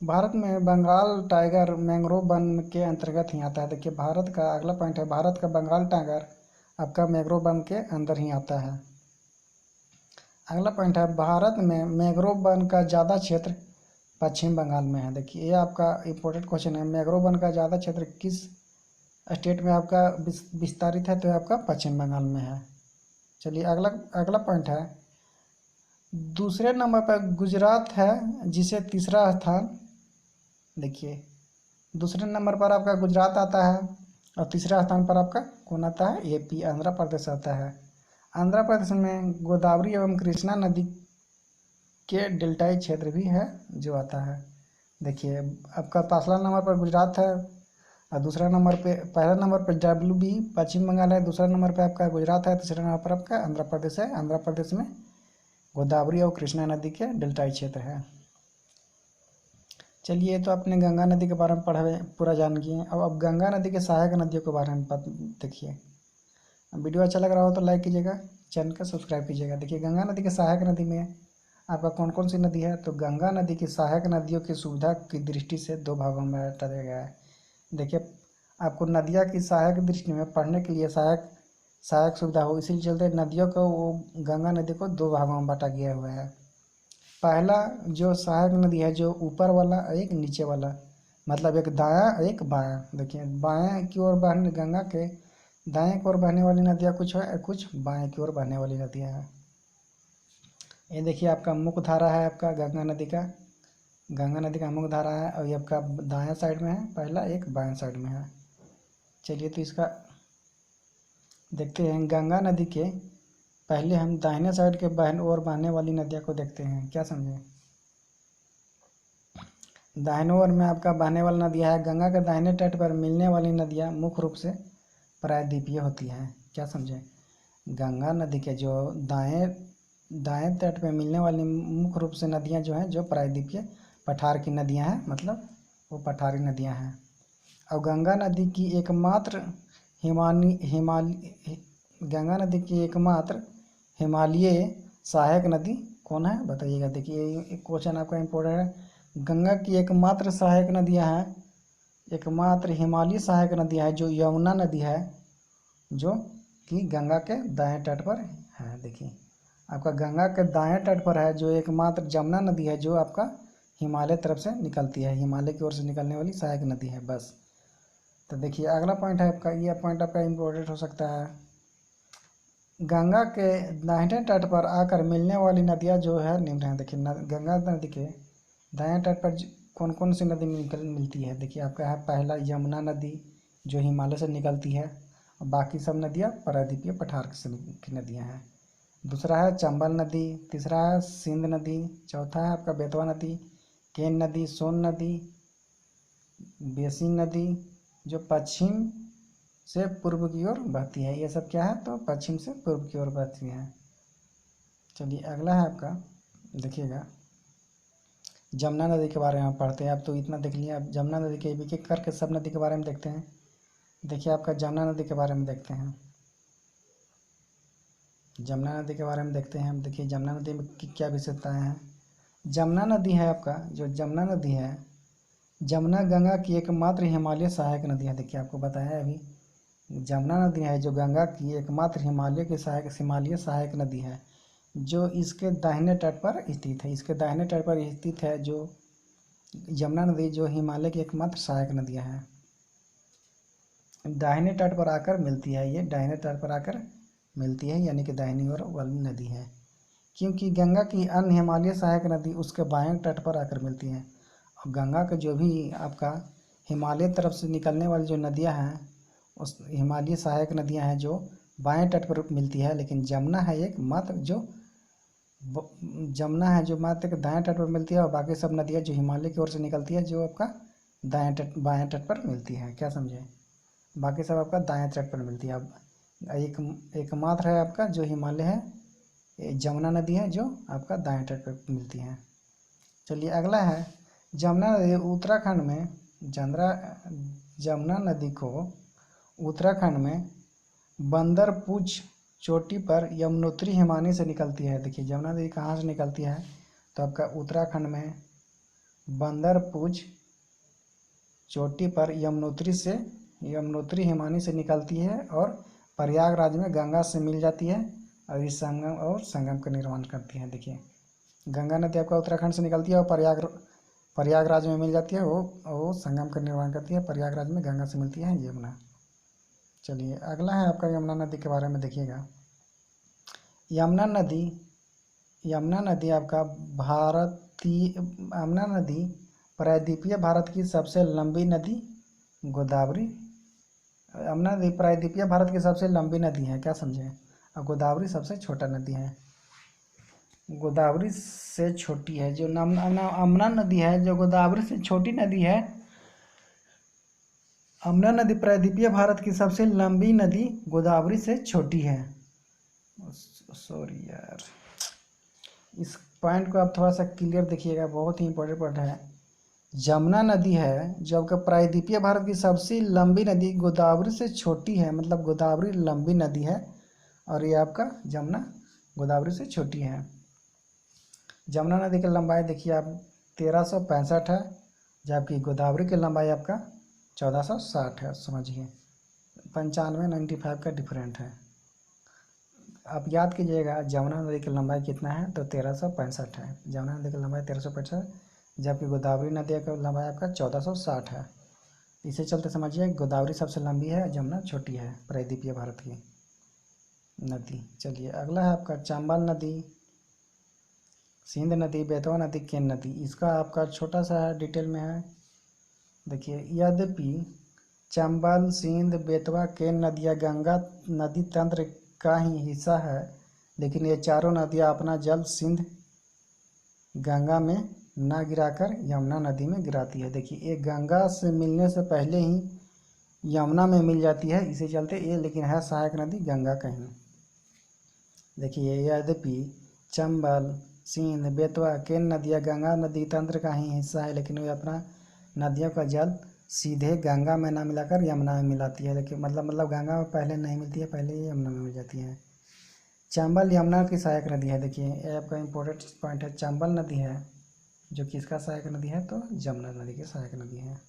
B: भारत में बंगाल टाइगर मैंग्रोव वन के अंतर्गत ही आता है। देखिए भारत का अगला पॉइंट है, भारत का बंगाल टाइगर आपका मैंग्रोव वन के अंदर ही आता है। अगला पॉइंट है, भारत में मैंग्रोव वन का ज़्यादा क्षेत्र पश्चिम बंगाल में है। देखिए ये आपका इम्पोर्टेंट क्वेश्चन है, मैंग्रोव वन का ज़्यादा क्षेत्र किस स्टेट में आपका विस्तारित है? तो आपका पश्चिम बंगाल में है। चलिए अगला पॉइंट है, दूसरे नंबर पर गुजरात है, जिसे तीसरा स्थान, देखिए दूसरे नंबर पर आपका गुजरात आता है और तीसरा स्थान पर आपका कौन आता है? यूपी, आंध्र प्रदेश आता है। आंध्र प्रदेश में गोदावरी एवं कृष्णा नदी के डेल्टाई क्षेत्र भी है जो आता है। देखिए आपका पांचवा नंबर पर गुजरात है और दूसरा नंबर पे, पहला नंबर पर WB पश्चिम बंगाल है, दूसरा नंबर पे आपका गुजरात है, तीसरा नंबर पर आपका आंध्र प्रदेश है। आंध्र प्रदेश में गोदावरी और कृष्णा नदी के डेल्टाई क्षेत्र है। चलिए तो आपने गंगा नदी के बारे में पढ़ा, पूरा जान गए। अब गंगा नदी के सहायक नदियों के बारे में देखिए। वीडियो अच्छा लग रहा हो तो लाइक कीजिएगा, चैनल का सब्सक्राइब कीजिएगा। देखिए गंगा नदी के सहायक नदी में आपका कौन कौन सी नदी है? तो गंगा नदी की सहायक नदियों की सुविधा की दृष्टि से दो भागों में बांटा गया है। देखिए आपको नदियाँ की सहायक दृष्टि में पढ़ने के लिए सहायक सुविधा हो, इसी चलते नदियों को, वो गंगा नदी को दो भागों में बांटा गया हुआ है। पहला जो सहायक नदी है, जो ऊपर वाला, एक नीचे वाला, मतलब एक दायां एक बायां। देखिए बाएं की ओर बहने, गंगा के दाएं की ओर बहने वाली नदियाँ कुछ है, कुछ बाएं की ओर बहने वाली नदियाँ हैं। ये देखिए आपका मुख्य धारा है आपका गंगा नदी का मुख्य धारा है, और ये आपका दायां साइड में है पहला, एक बायां साइड में है। चलिए तो इसका देखते हैं। गंगा नदी के पहले हम दाहिने साइड के बहने वाली नदियाँ को देखते हैं, क्या समझे। दाहिने ओर में आपका बहने वाली नदियाँ है। गंगा के दाहिने तट पर मिलने वाली नदियाँ मुख्य रूप से प्रायद्वीपीय होती हैं। क्या समझे? गंगा नदी के जो दाएं तट पे मिलने वाली मुख्य रूप से नदियाँ जो हैं जो प्रायद्वीपीय पठार की नदियाँ हैं, मतलब वो पठारी नदियाँ हैं। और गंगा नदी की एकमात्र हिमालयी सहायक नदी कौन है बताइएगा। देखिए ये क्वेश्चन आपका इम्पोर्टेंट है। गंगा की एकमात्र सहायक नदियाँ हैं, एकमात्र हिमालयी सहायक नदियाँ है जो यमुना नदी है, जो कि गंगा के दाएं तट पर है। देखिए आपका गंगा के दाएं तट पर है जो एकमात्र जमुना नदी है, जो आपका हिमालय तरफ से निकलती है, हिमालय की ओर से निकलने वाली सहायक नदी है। बस। तो देखिए अगला पॉइंट है आपका, ये पॉइंट आपका इम्पोर्टेंट हो सकता है। गंगा के दाहिने तट पर आकर मिलने वाली नदियाँ जो है निम्न है। देखिए गंगा नदी के दाएं तट पर कौन कौन सी नदी मिलती है। देखिए आपका है पहला यमुना नदी जो हिमालय से निकलती है, और बाकी सब नदियाँ प्रायद्वीपीय पठार की नदियाँ हैं। दूसरा है चंबल नदी, तीसरा है सिंध नदी, चौथा है आपका बेतवा नदी, केन नदी, सोन नदी, बेसिन नदी जो पश्चिम से पूर्व की ओर बहती है। ये सब क्या है? तो पश्चिम से पूर्व की ओर बहती है। चलिए अगला है आपका, देखिएगा जमुना नदी के बारे में पढ़ते हैं। अब तो इतना देख लिया, अब जमुना नदी के एक एक करके सब नदी के बारे में देखते हैं। देखिए आपका जमुना नदी के बारे में देखते हैं। जमुना नदी के बारे में देखते हैं हम। देखिए जमुना नदी में क्या विशेषताएँ हैं। जमुना नदी है आपका, जो जमुना नदी है, जमुना गंगा की एकमात्र हिमालय सहायक नदी है। देखिए आपको बताया अभी, जमुना नदी है जो गंगा की एकमात्र हिमालय सहायक नदी है, जो इसके दाहिने तट पर स्थित है। इसके दाहिने तट पर स्थित है जो यमुना नदी, जो हिमालय की एकमात्र सहायक नदियाँ हैं। दाहिने तट पर आकर मिलती है, ये दाहिने तट पर आकर मिलती है, यानी कि दाहिनी ओर वाली नदी है। क्योंकि गंगा की अन्य हिमालय सहायक नदी उसके बाएं तट पर आकर मिलती हैं। और गंगा का जो भी आपका हिमालय तरफ से निकलने वाली जो नदियां हैं, उस हिमालय सहायक नदियां हैं जो बाएं तट पर मिलती है। लेकिन जमुना है एक मात्र जमुना है जो मात्र दाएं तट पर मिलती है, और बाकी सब नदियां जो हिमालय की ओर से निकलती है जो आपका बाएं तट पर मिलती है। क्या समझे? बाकी सब आपका दाएं तट पर मिलती है। अब एकमात्र है आपका जो हिमालय है, जमुना नदी है जो आपका दाएं तट पर मिलती है। चलिए अगला है, जमुना नदी उत्तराखंड में जमुना नदी को उत्तराखंड में बंदरपूछ चोटी पर यमुनोत्री हिमानी से निकलती है। देखिए जमुना नदी कहाँ से निकलती है? तो आपका उत्तराखंड में बंदरपूछ चोटी पर यमुनोत्री हिमानी से निकलती है, और प्रयागराज में गंगा से मिल जाती है, और इस संगम का निर्माण करती है। देखिए गंगा नदी आपका उत्तराखंड से निकलती है और प्रयागराज में मिल जाती है, वो संगम का निर्माण करती है। प्रयागराज में गंगा से मिलती है यमुना। चलिए अगला है आपका यमुना नदी के बारे में देखिएगा। यमुना नदी आपका यमुना नदी प्रायद्वीपीय भारत की सबसे लंबी नदी गोदावरी। यमुना नदी प्रायद्वीपीय भारत की सबसे लंबी नदी है। क्या समझे? और गोदावरी सबसे छोटा नदी है। गोदावरी से छोटी है जो यमुना नदी है, जो गोदावरी से छोटी नदी है। यमुना नदी प्रायद्वीपीय भारत की सबसे लंबी नदी गोदावरी से छोटी है। सॉरी यार, इस पॉइंट को आप थोड़ा सा क्लियर देखिएगा, बहुत ही इंपॉर्टेंट पॉइंट है। जमुना नदी है जो आपका प्रायद्वीपीय भारत की सबसे लंबी नदी गोदावरी से छोटी है, मतलब गोदावरी लंबी नदी है, और ये आपका जमुना गोदावरी से छोटी है। जमुना नदी की लंबाई देखिए आप 1365 है, जबकि गोदावरी की लंबाई आपका 1460 है। समझिए 95 का डिफरेंट है। आप याद कीजिएगा जमुना नदी की लंबाई कितना है, तो 1365 है। जमुना नदी की लंबाई 1365, जबकि गोदावरी नदी की लंबाई आपका 1460 है। इसे चलते समझिए गोदावरी सबसे लंबी है, जमुना छोटी है प्रायद्वीपीय भारत की नदी। चलिए अगला है आपका चंबल नदी, सिंध नदी, बेतवा नदी, केन नदी। इसका आपका छोटा सा डिटेल में है। देखिए यद्यपि चंबल, सिंध, बेतवा, केन नदियाँ गंगा नदी तंत्र का ही हिस्सा है, लेकिन ये चारों नदियाँ अपना जल सिंध गंगा में ना गिराकर यमुना नदी में गिराती है। देखिए ये गंगा से मिलने से पहले ही यमुना में मिल जाती है, इसी चलते ये लेकिन है सहायक नदी गंगा कहीं। देखिए यद्यपि चंबल, सिंध, बेतवा, केन नदियाँ गंगा नदी तंत्र का ही हिस्सा है, लेकिन वे अपना नदियों का जल सीधे गंगा में ना मिलाकर यमुना में मिलाती है। लेकिन मतलब गंगा में पहले नहीं मिलती है, पहले ही यमुना में मिल जाती है। चंबल यमुना की सहायक नदी है। देखिए ये आपका इम्पोर्टेंट पॉइंट है, चंबल नदी है जो किसका सहायक नदी है, तो यमुना नदी की सहायक नदी है।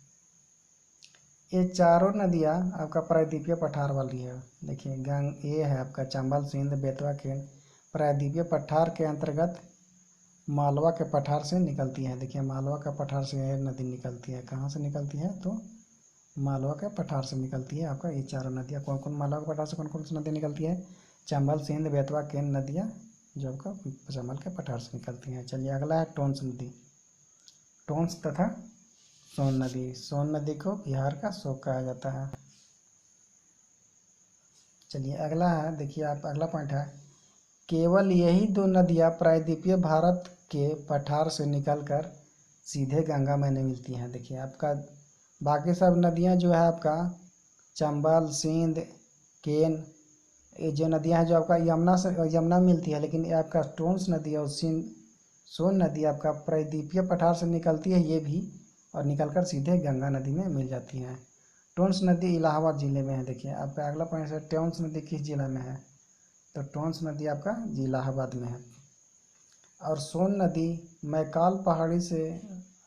B: ये चारों नदियाँ आपका प्रायद्वीपीय पठार वाली है। देखिए ये है आपका चंबल, सिंध, बेतवा, केन प्रायद्वीपीय पठार के अंतर्गत मालवा के पठार से निकलती है। देखिए मालवा का पठार से यह नदी निकलती है। कहाँ से निकलती है, तो मालवा के पठार से निकलती है आपका ये चारों नदियाँ। कौन कौन मालवा के पठार से कौन कौन सी नदी निकलती है, चंबल, सिंध, बेतवा, केन नदियाँ जो आपका चंबल के पठार से निकलती हैं। चलिए अगला है टोंस नदी। टोंस तथा सोन नदी। सोन नदी को बिहार का शोक कहा जाता है। चलिए अगला है, देखिए आप अगला पॉइंट है, केवल यही दो नदियाँ प्रायद्वीपीय भारत के पठार से निकलकर सीधे गंगा में नहीं मिलती हैं। देखिए आपका बाकी सब नदियाँ जो है आपका चंबल, सिंध, केन, ये जो नदियाँ हैं जो आपका यमुना में मिलती है, लेकिन ये आपका टोंस नदी और सोन नदी आपका प्रायद्वीपीय पठार से निकलती है ये भी, और निकलकर सीधे गंगा नदी में मिल जाती हैं। टोंस नदी इलाहाबाद जिले में है। देखिए आपका अगला पॉइंट है, टोंस नदी किस जिला में है, तो टोंस नदी आपका इलाहाबाद में है। और सोन नदी मैकाल पहाड़ी से,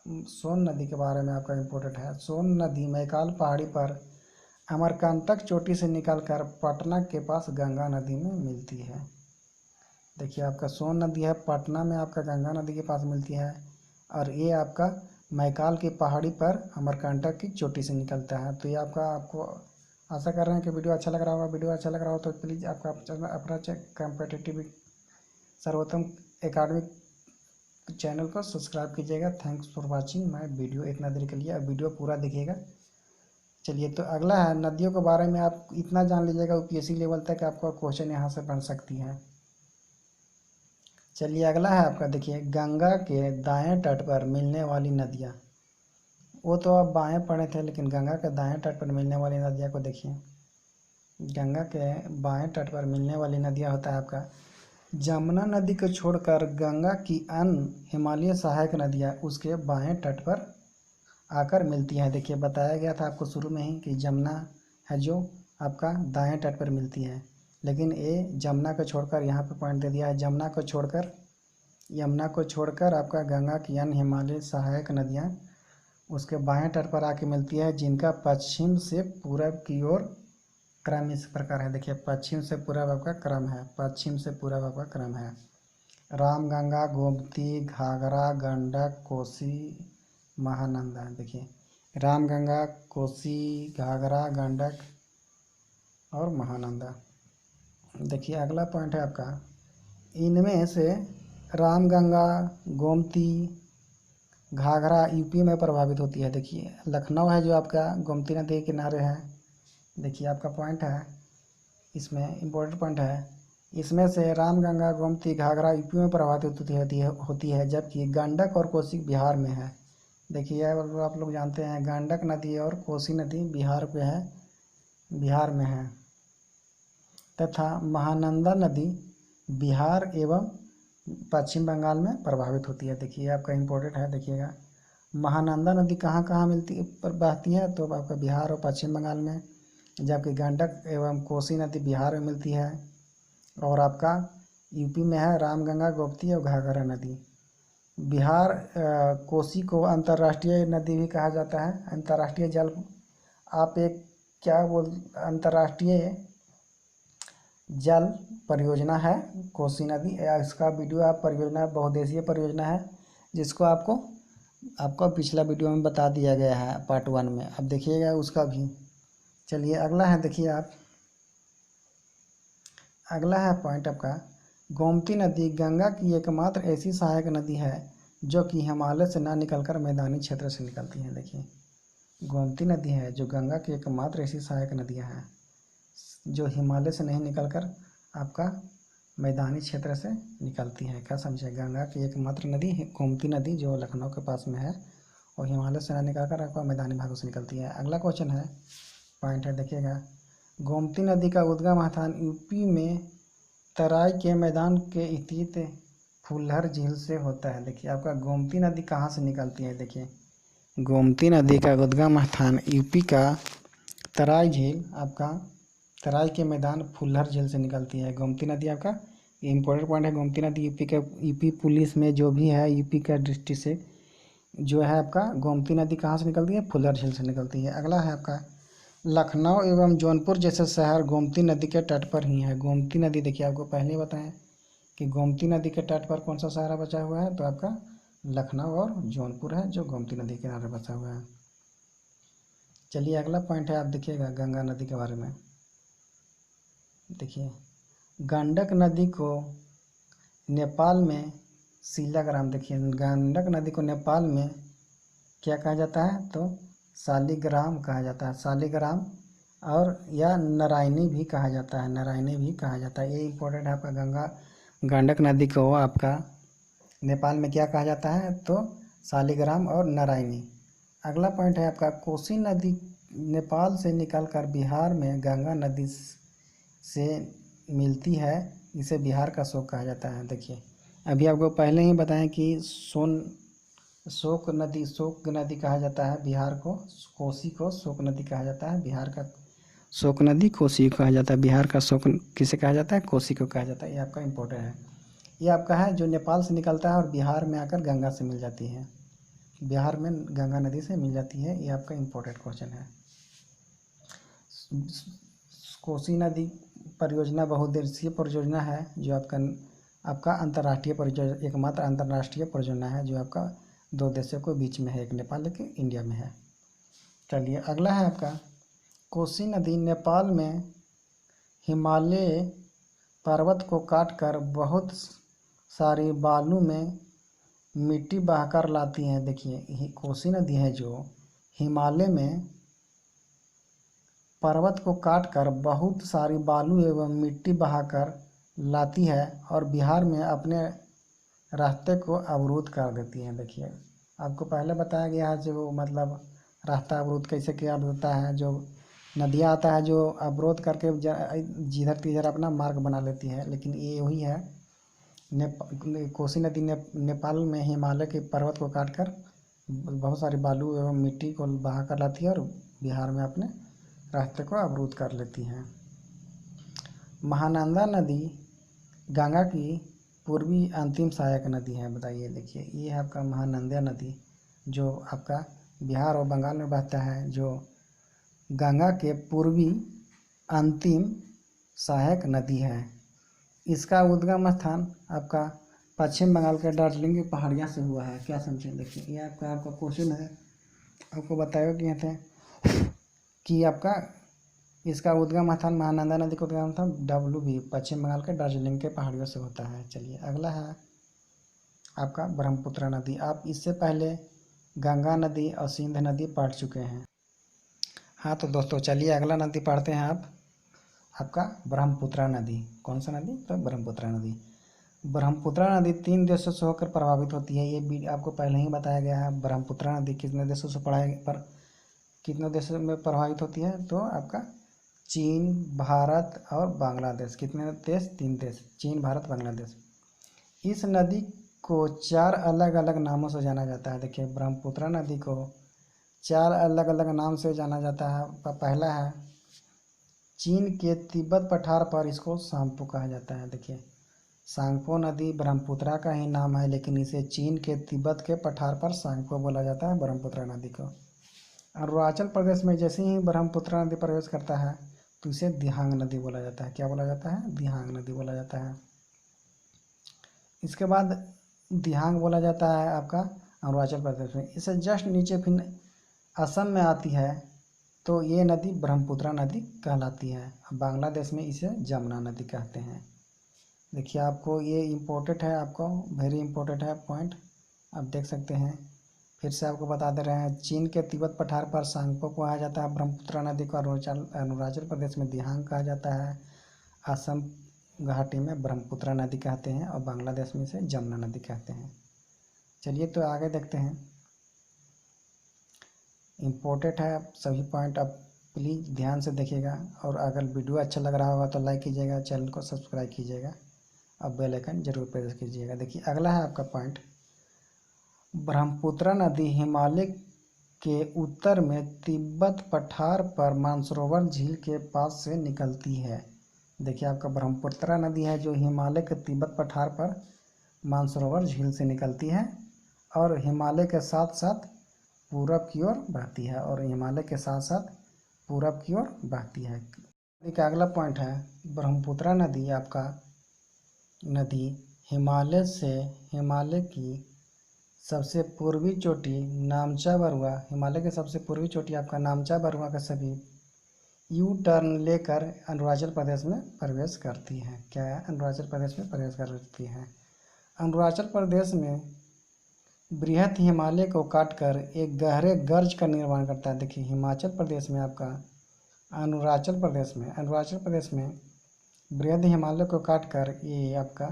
B: सोन नदी के बारे में आपका इम्पोर्टेंट है, सोन नदी मैकाल पहाड़ी पर अमरकंटक चोटी से निकलकर पटना के पास गंगा नदी में मिलती है। देखिए आपका सोन नदी है पटना में आपका गंगा नदी के पास मिलती है, और ये आपका मैकाल की पहाड़ी पर अमरकंटक की चोटी से निकलता है। तो ये आपको आशा कर रहे हैं कि वीडियो अच्छा लग रहा होगा। वीडियो अच्छा लग रहा हो तो प्लीज़ आपका अपना कॉम्पिटिटिव सर्वोत्तम एकेडमिक चैनल को सब्सक्राइब कीजिएगा। Thanks for watching my video. इतना देर के लिए अब वीडियो पूरा देखिएगा। चलिए तो अगला है, नदियों के बारे में आप इतना जान लीजिएगा यूपीएससी लेवल तक आपका क्वेश्चन यहाँ से बन सकती है। चलिए अगला है आपका, देखिए गंगा के दाएं तट पर मिलने वाली नदियाँ। वो तो आप बाएं पढ़े थे, लेकिन गंगा के दाएं तट पर मिलने वाली नदियाँ को देखिए। गंगा के बाएं तट पर मिलने वाली नदियाँ होता है आपका जमुना नदी को छोड़कर गंगा की अन्य हिमालय सहायक नदियाँ उसके बाएं तट पर आकर मिलती हैं। देखिए बताया गया था आपको शुरू में ही कि जमुना है जो आपका दाएं तट पर मिलती है, लेकिन ये जमुना को छोड़कर, यहाँ पे पॉइंट दे दिया है, यमुना को छोड़कर आपका गंगा की अन्य हिमालय सहायक नदियाँ उसके बाएं तट पर आके मिलती है, जिनका पश्चिम से पूरब की ओर क्रम इस प्रकार है। देखिए पश्चिम से पूरब आपका क्रम है, पश्चिम से पूरब आपका क्रम है, रामगंगा, गोमती, घाघरा, गंडक, कोसी, महानंदा। देखिए रामगंगा, कोसी, घाघरा, गंडक और महानंदा। देखिए अगला पॉइंट है आपका, इनमें से रामगंगा, गोमती, घाघरा यूपी में प्रभावित होती है। देखिए लखनऊ है जो आपका गोमती नदी के किनारे है। देखिए आपका पॉइंट है, इसमें इम्पोर्टेंट पॉइंट है, इसमें से रामगंगा, गोमती, घाघरा यूपी में प्रभावित होती है, जबकि गंडक और कोसी बिहार में है। देखिए आप लोग जानते हैं गंडक नदी और कोसी नदी बिहार में है, तथा महानंदा नदी बिहार एवं पश्चिम बंगाल में प्रभावित होती है। देखिए आपका इम्पोर्टेंट है, देखिएगा महानंदा नदी कहाँ कहाँ मिलती पर बहती है, तो आपका बिहार और पश्चिम बंगाल में, जबकि गंडक एवं कोसी नदी बिहार में मिलती है, और आपका यूपी में है रामगंगा, गोमती और घाघरा नदी। बिहार कोसी को अंतर्राष्ट्रीय नदी भी कहा जाता है, अंतर्राष्ट्रीय जल, आप एक अंतर्राष्ट्रीय जल परियोजना है कोसी नदी। इसका वीडियो आप परियोजना बहुउद्देशीय परियोजना है, जिसको आपको पिछला वीडियो में बता दिया गया है पार्ट 1 में, अब देखिएगा उसका भी। चलिए अगला है, देखिए आप अगला है पॉइंट आपका, गोमती नदी गंगा की एकमात्र ऐसी सहायक नदी है जो कि हिमालय से ना निकलकर मैदानी क्षेत्र से निकलती है। देखिए गोमती नदी है जो गंगा की एकमात्र ऐसी सहायक नदियाँ हैं जो हिमालय से नहीं निकलकर आपका मैदानी क्षेत्र से निकलती है। क्या समझे? गंगा की एकमात्र नदी है गोमती नदी, जो लखनऊ के पास में है और हिमालय से निकलकर आपका मैदानी भागों से निकलती है। अगला क्वेश्चन है, पॉइंट है, देखिएगा। गोमती नदी का उद्गम स्थान यूपी में तराई के मैदान के स्थित फुलहर झील से होता है। देखिए आपका गोमती नदी कहाँ से निकलती है? देखिए गोमती नदी का उद्गम स्थान यूपी का तराई झील, आपका तराई के मैदान फुलहर झील से निकलती है। गोमती नदी आपका इम्पोर्टेंट पॉइंट है। गोमती नदी यूपी पुलिस में जो भी है, यूपी का डिस्ट्रिक्ट से जो है आपका गोमती नदी कहाँ से निकलती है? फुलहर झील से निकलती है। अगला है आपका, लखनऊ एवं जौनपुर जैसे शहर गोमती नदी के तट पर ही है। गोमती नदी, देखिए आपको पहले ही बताएं कि गोमती नदी के तट पर कौन सा शहर बचा हुआ है? तो आपका लखनऊ और जौनपुर है जो गोमती नदी के किनारे बचा हुआ है। चलिए अगला पॉइंट है, आप देखिएगा गंगा नदी के बारे में। देखिए गंडक नदी को नेपाल में शिलाग्राम, देखिए गंडक नदी को नेपाल में क्या कहा जाता है? तो शालिग्राम कहा जाता है। शालिग्राम और या नारायणी भी कहा जाता है, नारायणी भी कहा जाता है। ये इंपॉर्टेंट है आपका। गंडक नदी को आपका नेपाल में क्या कहा जाता है? तो शालिग्राम और नारायणी। अगला पॉइंट है आपका, कोसी नदी नेपाल से निकलकर बिहार में गंगा नदी से मिलती है, इसे बिहार का शोक कहा जाता है। देखिए अभी आपको पहले ही बताएं कि शोक नदी कहा जाता है बिहार को, कोसी को शोक नदी कहा जाता है, बिहार का शोक नदी कोसी को कहा जाता है। बिहार का शोक किसे कहा जाता है? कोसी को कहा जाता है। ये आपका इम्पोर्टेंट है। ये आपका है जो नेपाल से निकलता है और बिहार में आकर गंगा से मिल जाती है, बिहार में गंगा नदी से मिल जाती है। ये आपका इम्पोर्टेंट क्वेश्चन है। कोसी नदी परियोजना बहुउद्देशीय परियोजना है जो आपका अंतर्राष्ट्रीय परियोजना, एकमात्र अंतर्राष्ट्रीय परियोजना है जो आपका दो देशों के बीच में है, एक नेपाल एक इंडिया में है। चलिए अगला है आपका, कोसी नदी नेपाल में हिमालय पर्वत को काटकर बहुत सारी बालू में मिट्टी बहाकर लाती है। देखिए कोसी नदी है जो हिमालय में पर्वत को काटकर बहुत सारी बालू एवं मिट्टी बहाकर लाती है और बिहार में अपने रास्ते को अवरुद्ध कर देती है। देखिए आपको पहले बताया गया है जो मतलब रास्ता अवरुद्ध कैसे किया जाता है। जो नदियाँ आता है जो अवरोध करके जिधर तिधर अपना मार्ग बना लेती है, लेकिन ये वही है। कोसी नदी नेपाल में हिमालय के पर्वत को काटकर बहुत सारी बालू एवं मिट्टी को बहा कर लाती है और बिहार में अपने रास्ते को अवरुद्ध कर लेती है। महानंदा नदी गंगा की पूर्वी अंतिम सहायक नदी है। बताइए, देखिए ये है आपका महानंदा नदी जो आपका बिहार और बंगाल में बहता है, जो गंगा के पूर्वी अंतिम सहायक नदी है। इसका उद्गम स्थान आपका पश्चिम बंगाल के दार्जिलिंग की पहाड़ियाँ से हुआ है। क्या समझे? देखिए ये आपका क्वेश्चन है, आपको बताया कि आपका इसका उद्गम स्थान महानंदा नदी का उद्गम स्थान WB पश्चिम बंगाल के दार्जिलिंग के पहाड़ियों से होता है। चलिए अगला है आपका ब्रह्मपुत्र नदी। आप इससे पहले गंगा नदी और सिंध नदी पढ़ चुके हैं। हाँ तो दोस्तों चलिए अगला नदी पढ़ते हैं। आपका ब्रह्मपुत्र नदी। कौन सा नदी? तो ब्रह्मपुत्र नदी। ब्रह्मपुत्र नदी 3 देशों से होकर प्रभावित होती है। ये भी आपको पहले ही बताया गया है। ब्रह्मपुत्र नदी कितने देशों से कितने देशों में प्रभावित होती है? तो आपका चीन, भारत और बांग्लादेश। कितने देश? 3 देश, चीन, भारत, बांग्लादेश। इस नदी को 4 अलग अलग नामों से जाना जाता है। देखिए ब्रह्मपुत्र नदी को 4 अलग अलग नाम से जाना जाता है। पहला है चीन के तिब्बत पठार पर इसको सांगपो कहा जाता है। देखिए सांगपो नदी ब्रह्मपुत्र का ही नाम है, लेकिन इसे चीन के तिब्बत के पठार पर सांगपो बोला जाता है ब्रह्मपुत्र नदी को। अरुणाचल प्रदेश में जैसे ही ब्रह्मपुत्र नदी प्रवेश करता है तो इसे दिहांग नदी बोला जाता है। क्या बोला जाता है? दिहांग नदी बोला जाता है। इसके बाद दिहांग बोला जाता है आपका अरुणाचल प्रदेश में। इससे जस्ट नीचे फिर असम में आती है तो ये नदी ब्रह्मपुत्र नदी कहलाती है। बांग्लादेश में इसे जमुना नदी कहते हैं। देखिए आपको ये इम्पोर्टेंट है, आपको वेरी इम्पोर्टेंट है पॉइंट, आप देख सकते हैं। फिर से आपको बता दे रहे हैं, चीन के तिब्बत पठार पर सांगपो कहा जाता है ब्रह्मपुत्र नदी को। अरुणाचल प्रदेश में दिहांग कहा जाता है। असम घाटी में ब्रह्मपुत्र नदी कहते हैं और बांग्लादेश में इसे जमुना नदी कहते हैं। चलिए तो आगे देखते हैं। इम्पोर्टेंट है सभी पॉइंट, आप प्लीज़ ध्यान से देखिएगा और अगर वीडियो अच्छा लग रहा होगा तो लाइक कीजिएगा, चैनल को सब्सक्राइब कीजिएगा और बेल आइकन जरूर प्रेस कीजिएगा। देखिए अगला है आपका पॉइंट, ब्रह्मपुत्र नदी हिमालय के उत्तर में तिब्बत पठार पर मानसरोवर झील के पास से निकलती है। देखिए आपका ब्रह्मपुत्र नदी है जो हिमालय के तिब्बत पठार पर मानसरोवर झील से निकलती है और हिमालय के साथ साथ पूरब की ओर बहती है और हिमालय के साथ साथ पूरब की ओर बहती है। देखिए अगला पॉइंट है, ब्रह्मपुत्र नदी आपका नदी हिमालय की सबसे पूर्वी चोटी नामचा बरुआ, हिमालय के सबसे पूर्वी चोटी आपका नामचा बरुआ का सभी यू टर्न लेकर अरुणाचल प्रदेश में प्रवेश करती है। क्या है? अरुणाचल प्रदेश में प्रवेश करती है। अरुणाचल प्रदेश में बृहत हिमालय को काटकर एक गहरे गर्ज का निर्माण करता है। देखिए हिमाचल प्रदेश में आपका अरुणाचल प्रदेश में बृहद हिमालय को काटकर ये आपका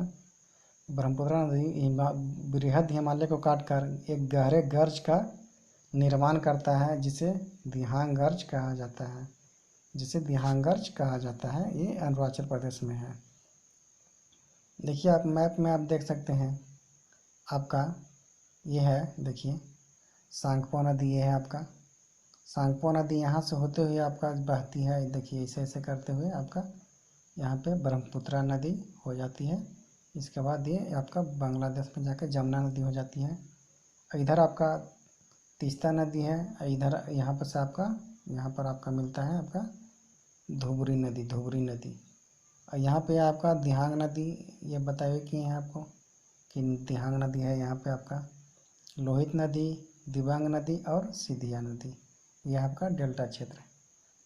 B: ब्रह्मपुत्र नदी बृहद हिमालय को काटकर एक गहरे गर्ज का निर्माण करता है जिसे दिहांग गर्ज कहा जाता है, ये अरुणाचल प्रदेश में है। देखिए आप मैप में आप देख सकते हैं आपका ये है, देखिए सांगपो नदी, ये है आपका सांगपो नदी, यहाँ से होते हुए आपका बहती है। देखिए ऐसे ऐसे करते हुए आपका यहाँ पे ब्रह्मपुत्र नदी हो जाती है। इसके बाद ये आपका बांग्लादेश में जाकर जमुना नदी हो जाती है। इधर आपका तीस्ता नदी है, इधर यहाँ पर से आपका यहाँ पर आपका मिलता है आपका धुबरी नदी और यहाँ पे आपका दिहांग नदी, ये बताइए कि है आपको कि दिहांग नदी है। यहाँ पे आपका लोहित नदी, दिबांग नदी और सिधिया नदी, यह आपका डेल्टा क्षेत्र है।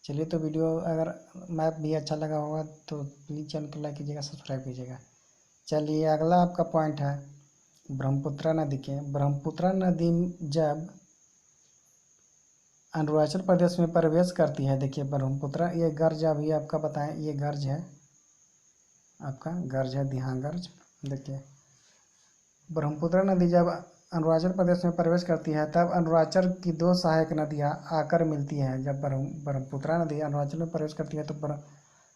B: चलिए तो वीडियो अगर मैप भी अच्छा लगा होगा तो प्लीज़ चैनल को लाइक कीजिएगा, सब्सक्राइब कीजिएगा। चलिए अगला आपका पॉइंट है ब्रह्मपुत्र नदी जब अरुणाचल प्रदेश में प्रवेश करती है। देखिए ब्रह्मपुत्र, ये गर्ज अभी आपका बताएं, ये गर्ज है आपका, गर्ज है दिहांग गर्ज। देखिए ब्रह्मपुत्र नदी जब अरुणाचल प्रदेश में प्रवेश करती है तब अरुणाचल की दो सहायक नदियां आकर मिलती हैं। जब ब्रह्मपुत्र नदी अरुणाचल में प्रवेश करती है तो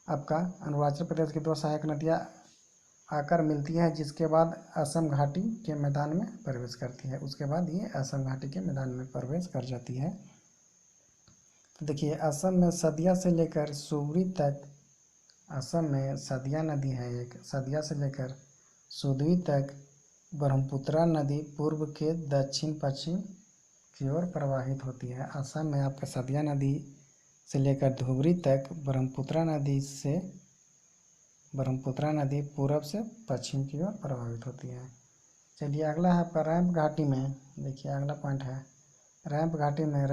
B: आपका अरुणाचल प्रदेश की दो सहायक नदियां आकर मिलती हैं, जिसके बाद असम घाटी के मैदान में प्रवेश करती है। उसके बाद ये असम घाटी के मैदान में प्रवेश कर जाती है। तो देखिए असम में सदिया से लेकर सुबरी तक, असम में सदिया नदी है एक, सदिया से लेकर सुदवी तक ब्रह्मपुत्र नदी पूर्व के दक्षिण पश्चिम की ओर प्रवाहित होती है। असम में आपका सदिया नदी से लेकर धुबरी तक ब्रह्मपुत्र नदी पूर्व से पश्चिम की ओर प्रवाहित होती है। चलिए अगला है आपका रैंप घाटी में। देखिए अगला पॉइंट है रैंप घाटी में,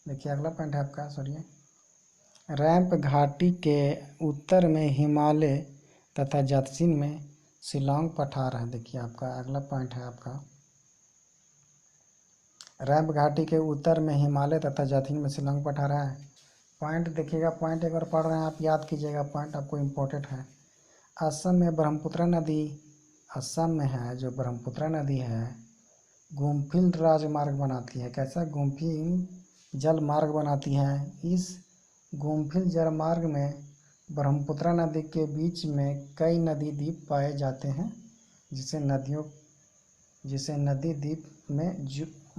B: देखिए अगला पॉइंट है आपका रैंप घाटी के उत्तर में हिमालय तथा दक्षिण में शिलांग पठार है। देखिए आपका अगला पॉइंट है आपका रैंप घाटी के उत्तर में हिमालय तथा दक्षिण में शिलांग पठार है। पॉइंट देखिएगा, पॉइंट एक बार पढ़ रहे हैं आप, याद कीजिएगा, पॉइंट आपको इम्पोर्टेंट है। असम में ब्रह्मपुत्र नदी, असम में है जो ब्रह्मपुत्र नदी है, गुम्फिल राजमार्ग बनाती है। कैसा? गुम्फिल जल मार्ग बनाती है। इस गुम्फिल जल मार्ग में ब्रह्मपुत्र नदी के बीच में कई नदी द्वीप पाए जाते हैं, जिसे नदी द्वीप में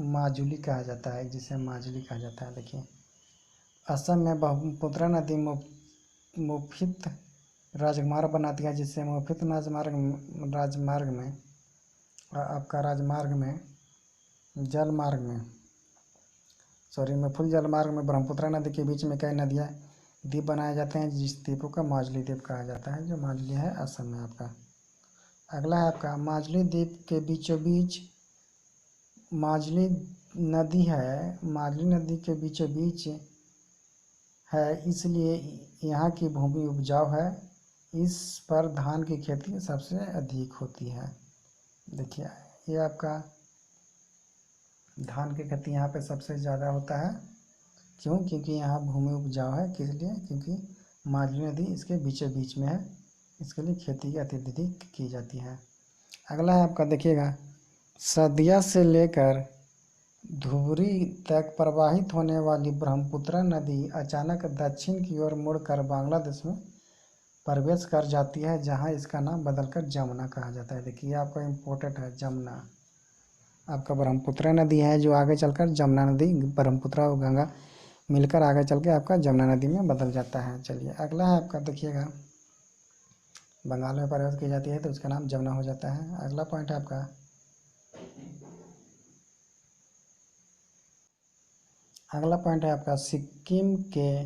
B: माजुली कहा जाता है, देखिए असम में ब्रह्मपुत्र नदी मुफित राजमार्ग बनाती है, जिससे मुफित राजमार्ग में आपका मुफिल जलमार्ग में ब्रह्मपुत्र नदी के बीच में कई नदियाँ द्वीप बनाए जाते हैं, जिस द्वीपों का माजुली द्वीप कहा जाता है, जो माजुली है असम में आपका। अगला है आपका माजुली द्वीप के बीचों बीच माजुली नदी के बीचों बीच है, इसलिए यहाँ की भूमि उपजाऊ है। इस पर धान की खेती सबसे अधिक होती है। देखिए ये आपका धान की खेती यहाँ पे सबसे ज़्यादा होता है। क्यों? क्योंकि यहाँ भूमि उपजाऊ है। किस लिए? क्योंकि माजुली नदी इसके बीचों बीच में है, इसके लिए खेती की गतिविधि की जाती है। अगला है आपका देखिएगा, सदिया से लेकर धुबरी तक प्रवाहित होने वाली ब्रह्मपुत्र नदी अचानक दक्षिण की ओर मुड़कर बांग्लादेश में प्रवेश कर जाती है, जहां इसका नाम बदलकर जमुना कहा जाता है। देखिए आपका इम्पोर्टेंट है जमुना, आपका ब्रह्मपुत्र नदी है जो आगे चलकर जमुना नदी, ब्रह्मपुत्र और गंगा मिलकर आगे चल के आपका जमुना नदी में बदल जाता है। चलिए अगला है आपका देखिएगा, बंगाल में प्रवेश की जाती है तो उसका नाम जमुना हो जाता है। अगला पॉइंट है आपका, सिक्किम के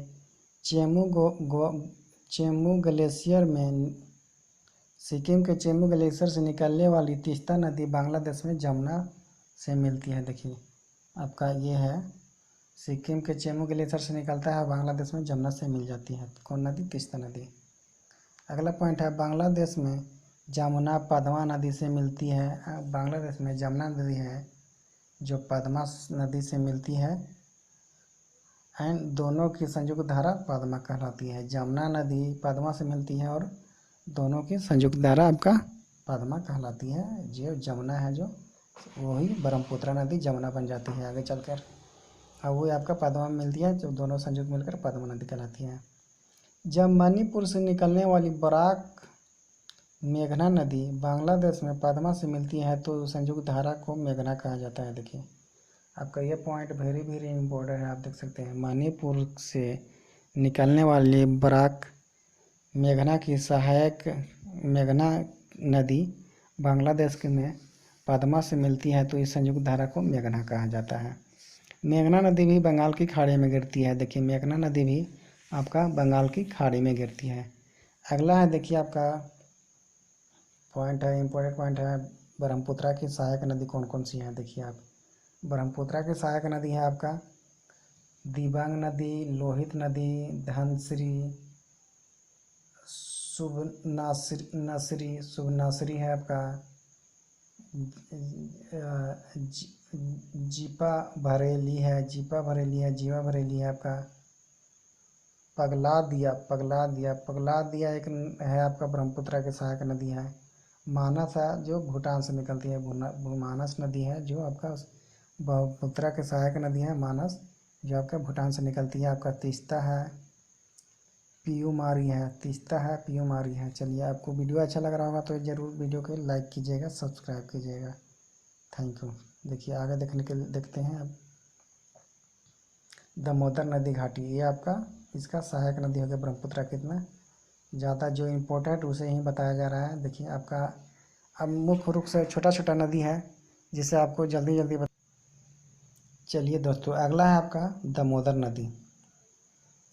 B: चेमू ग्लेशियर में, सिक्किम के चेमू ग्लेशियर से निकलने वाली तीस्ता नदी बांग्लादेश में जमुना से मिलती है। देखिए आपका ये है, सिक्किम के चेमू ग्लेशियर से निकलता है, बांग्लादेश में जमुना से मिल जाती है। कौन नदी? तीस्ता नदी। अगला पॉइंट है, बांग्लादेश में जमुना पद्मा नदी से मिलती है। बांग्लादेश में जमुना नदी है जो पद्मा नदी से मिलती है एंड दोनों की संयुक्त धारा पद्मा कहलाती है। जमुना नदी पद्मा से मिलती है और दोनों की संयुक्त धारा आपका पद्मा कहलाती है। जो जमुना है जो वही ब्रह्मपुत्र नदी जमुना बन जाती है आगे चलकर, और वही आपका पद्मा में मिलती है, जो दोनों संयुक्त मिलकर पद्मा नदी कहलाती है। जब मणिपुर से निकलने वाली बराक मेघना नदी बांग्लादेश में पद्मा से मिलती है तो संयुक्त धारा को मेघना कहा जाता है। देखिए आपका ये पॉइंट वेरी वेरी इम्पोर्टेंट है, आप देख सकते हैं। मणिपुर से निकलने वाली बराक मेघना की सहायक मेघना नदी बांग्लादेश में पद्मा से मिलती है तो इस संयुक्त धारा को मेघना कहा जाता है। मेघना नदी भी बंगाल की खाड़ी में गिरती है। देखिए मेघना नदी भी आपका बंगाल की खाड़ी में गिरती है। अगला है देखिए आपका पॉइंट है, इम्पोर्टेंट पॉइंट है, ब्रह्मपुत्र की सहायक नदी कौन कौन सी हैं। देखिए आप, ब्रह्मपुत्र की सहायक नदी है आपका दिबांग नदी, लोहित नदी, धनश्री, शुभनासरी है आपका, जीपा भरेली है, जीवा भरेली है आपका, पगला दिया एक है आपका ब्रह्मपुत्र की सहायक नदी है। मानस है जो भूटान से निकलती है, मानस नदी है जो आपका ब्रह्मपुत्र की सहायक नदी है, मानस, जो आपका भूटान से निकलती है। आपका तीस्ता है, तीस्ता है, पियूमारी है। चलिए आपको वीडियो अच्छा लग रहा होगा तो ज़रूर वीडियो को लाइक कीजिएगा, सब्सक्राइब कीजिएगा। Thank you. देखिए आगे देखते हैं अब, दामोदर नदी घाटी, ये आपका इसका सहायक नदी हो गया ब्रह्मपुत्र। कितना ज़्यादा जो इम्पोर्टेंट उसे ही बताया जा रहा है। देखिए आपका अब मुख्य रूप से छोटा छोटा नदी है जिसे आपको जल्दी जल्दी चलिए दोस्तों अगला है आपका दामोदर नदी।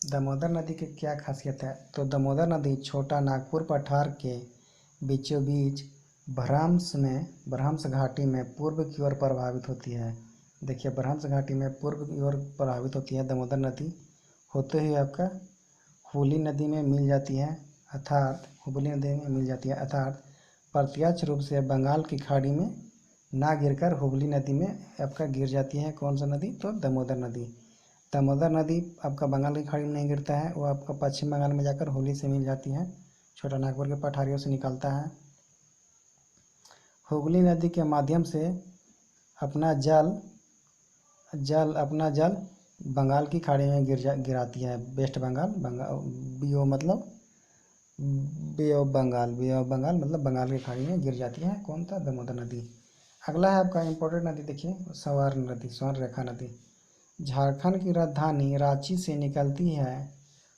B: दामोदर नदी की क्या खासियत है? तो दामोदर नदी छोटा नागपुर पठार के बीचों बीच भ्रंश घाटी में पूर्व की ओर प्रभावित होती है। देखिए भ्रंश घाटी में पूर्व की ओर प्रभावित होती है दामोदर नदी, होते हुए आपका हुगली नदी में मिल जाती है, अर्थात प्रत्यक्ष रूप से बंगाल की खाड़ी में ना गिरकर हुगली नदी में आपका गिर जाती है। कौन सा नदी? तो दामोदर नदी। दामोदर नदी आपका बंगाल की खाड़ी में नहीं गिरता है, वो आपका पश्चिम बंगाल में जाकर हुगली से मिल जाती है, छोटा नागपुर के पठारियों से निकलता है। हुगली नदी के माध्यम से अपना जल बंगाल की खाड़ी में गिराती है। वेस्ट बंगाल, बीओ मतलब बे ऑफ बंगाल मतलब बंगाल की खाड़ी में गिर जाती है। कौन सा? दामोदर नदी। अगला है आपका इम्पोर्टेंट नदी, देखिए स्वर्ण रेखा नदी, झारखंड की राजधानी रांची से निकलती है।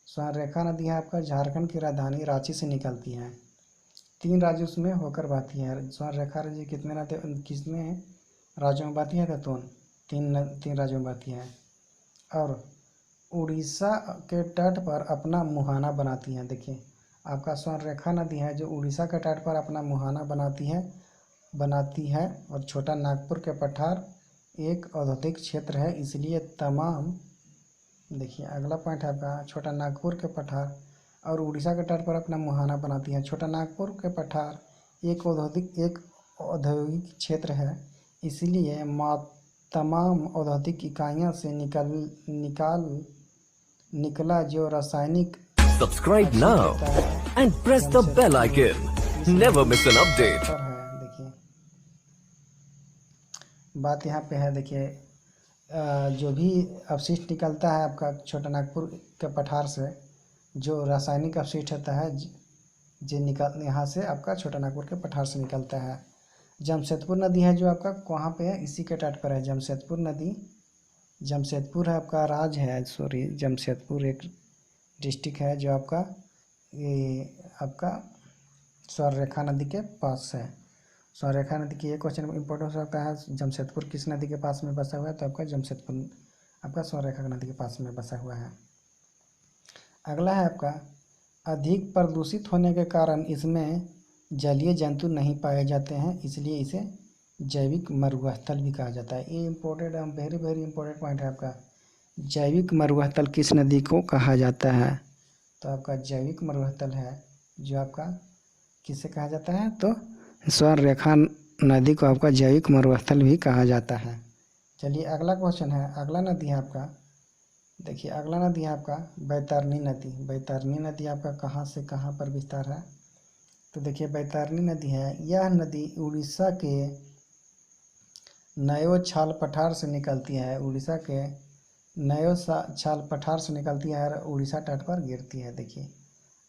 B: स्वर्ण रेखा नदी है आपका झारखंड की राजधानी रांची से निकलती है, 3 राज्यों में होकर बहती है। स्वर्ण रेखा नदी कितने राज्यों में बहती है? तो 3 राज्यों में बहती है और उड़ीसा के तट पर अपना मुहाना बनाती है। देखिए आपका स्वर्ण रेखा नदी है जो उड़ीसा के तट पर अपना मुहाना बनाती है और छोटा नागपुर के पठार एक औद्योगिक क्षेत्र है, इसलिए तमाम, देखिए अगला पॉइंट है आपका, छोटा नागपुर के पठार और उड़ीसा के तट पर अपना मुहाना बनाती है। छोटा नागपुर के पठार एक औद्योगिक क्षेत्र है, इसलिए तमाम औद्योगिक इकाइयों से निकला जो रासायनिक
C: Subscribe
B: अच्छी
C: now
B: देता है।
C: and press the bell icon. Never miss an update.
B: है देखिए, बात यहाँ पे है देखिए, जो भी अपशिष्ट निकलता है आपका छोटा नागपुर के पठार से, जो रासायनिक अपशिष्ट होता है जो निकल यहाँ से आपका छोटा नागपुर के पठार से निकलता है। जमशेदपुर नदी है जो आपका कहाँ पे है, इसी के तट पर है जमशेदपुर नदी। जमशेदपुर है आपका राज्य है, सॉरी जमशेदपुर एक डिस्ट्रिक्ट है जो आपका ये आपका स्वर्णरेखा नदी के पास है। स्वर्णरेखा नदी की एक क्वेश्चन इंपॉर्टेंट हो सकता है, जमशेदपुर किस नदी के पास में बसा हुआ है, तो आपका जमशेदपुर आपका स्वर्णरेखा नदी के पास में बसा हुआ है। अगला है आपका अधिक प्रदूषित होने के कारण इसमें जलीय जंतु नहीं पाए जाते हैं, इसलिए इसे जैविक मरुस्थल भी कहा जाता है। ये important very very important point है आपका। जैविक मरुस्थल किस नदी को कहा जाता है, तो आपका जैविक मरुस्थल है जो आपका किसे कहा जाता है, तो स्वर्णरेखा नदी को आपका जैविक मरुस्थल भी कहा जाता है। चलिए अगला क्वेश्चन है, अगला नदी है आपका, देखिए अगला नदी है आपका बैतरनी नदी। बैतरनी नदी आपका कहाँ से कहाँ पर विस्तार है, तो देखिए बैतरनी नदी है, यह नदी उड़ीसा के नयो छाल पठार से निकलती है। उड़ीसा के नयो छाल पठार से निकलती है और उड़ीसा तट पर गिरती है। देखिए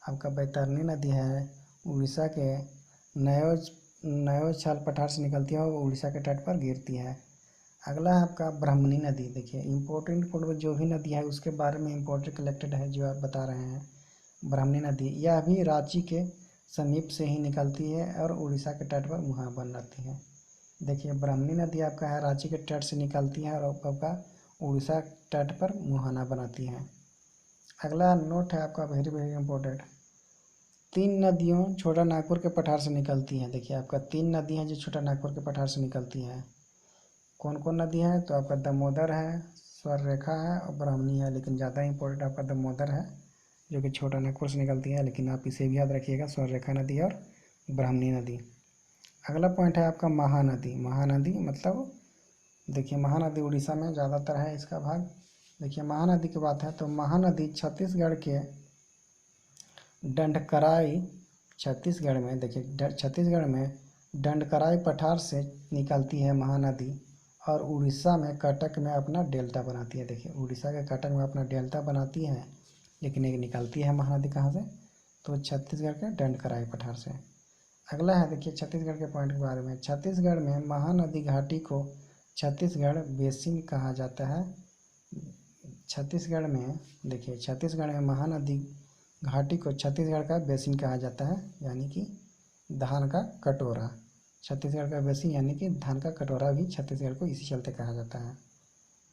B: आपका बैतरनी नदी है, उड़ीसा के नयो छाल पठार से निकलती है और उड़ीसा के तट पर गिरती है। अगला है आपका ब्राह्मणी नदी। देखिए इंपॉर्टेंट जो भी नदी है उसके बारे में इंपॉर्टेंट कलेक्टेड है जो आप बता रहे हैं। ब्राह्मणी नदी यह भी रांची के समीप से ही निकलती है और उड़ीसा के तट पर मुहां बन जाती है। देखिए ब्राह्मणी नदी आपका है रांची के तट से निकलती है और आपका उड़ीसा तट पर मुहाना बनाती है। अगला नोट है आपका वेरी वेरी इंपॉर्टेंट, 3 नदियों छोटा नागपुर के पठार से निकलती हैं। देखिए आपका 3 नदी हैं जो छोटा नागपुर के पठार से निकलती हैं। कौन कौन नदी है, तो आपका दामोदर है, स्वर्णरेखा है और ब्राह्मणी है, लेकिन ज़्यादा इंपॉर्टेंट आपका दामोदर है जो कि छोटा नागपुर से निकलती है, लेकिन आप इसे भी याद रखिएगा, स्वर्णरेखा नदी और ब्राह्मणी नदी। अगला पॉइंट है आपका महानदी। महानदी मतलब देखिए महानदी उड़ीसा में ज़्यादातर है इसका भाग। देखिए महानदी की बात है तो महानदी छत्तीसगढ़ के डंडकराई, छत्तीसगढ़ में देखिए छत्तीसगढ़ में डंडकराई पठार से निकलती है महानदी और उड़ीसा में कटक में अपना डेल्टा बनाती है। देखिए उड़ीसा के कटक में अपना डेल्टा बनाती है, लेकिन एक निकलती है महानदी कहाँ से, तो छत्तीसगढ़ के डंडकराई पठार से। अगला है देखिए छत्तीसगढ़ के पॉइंट के बारे में, छत्तीसगढ़ में महानदी घाटी को छत्तीसगढ़ बेसिन कहा जाता है। छत्तीसगढ़ में देखिए छत्तीसगढ़ में महानदी घाटी को छत्तीसगढ़ का बेसिन कहा जाता है, यानी कि धान का कटोरा। छत्तीसगढ़ का बेसिन यानी कि धान का कटोरा भी छत्तीसगढ़ को इसी चलते कहा जाता है,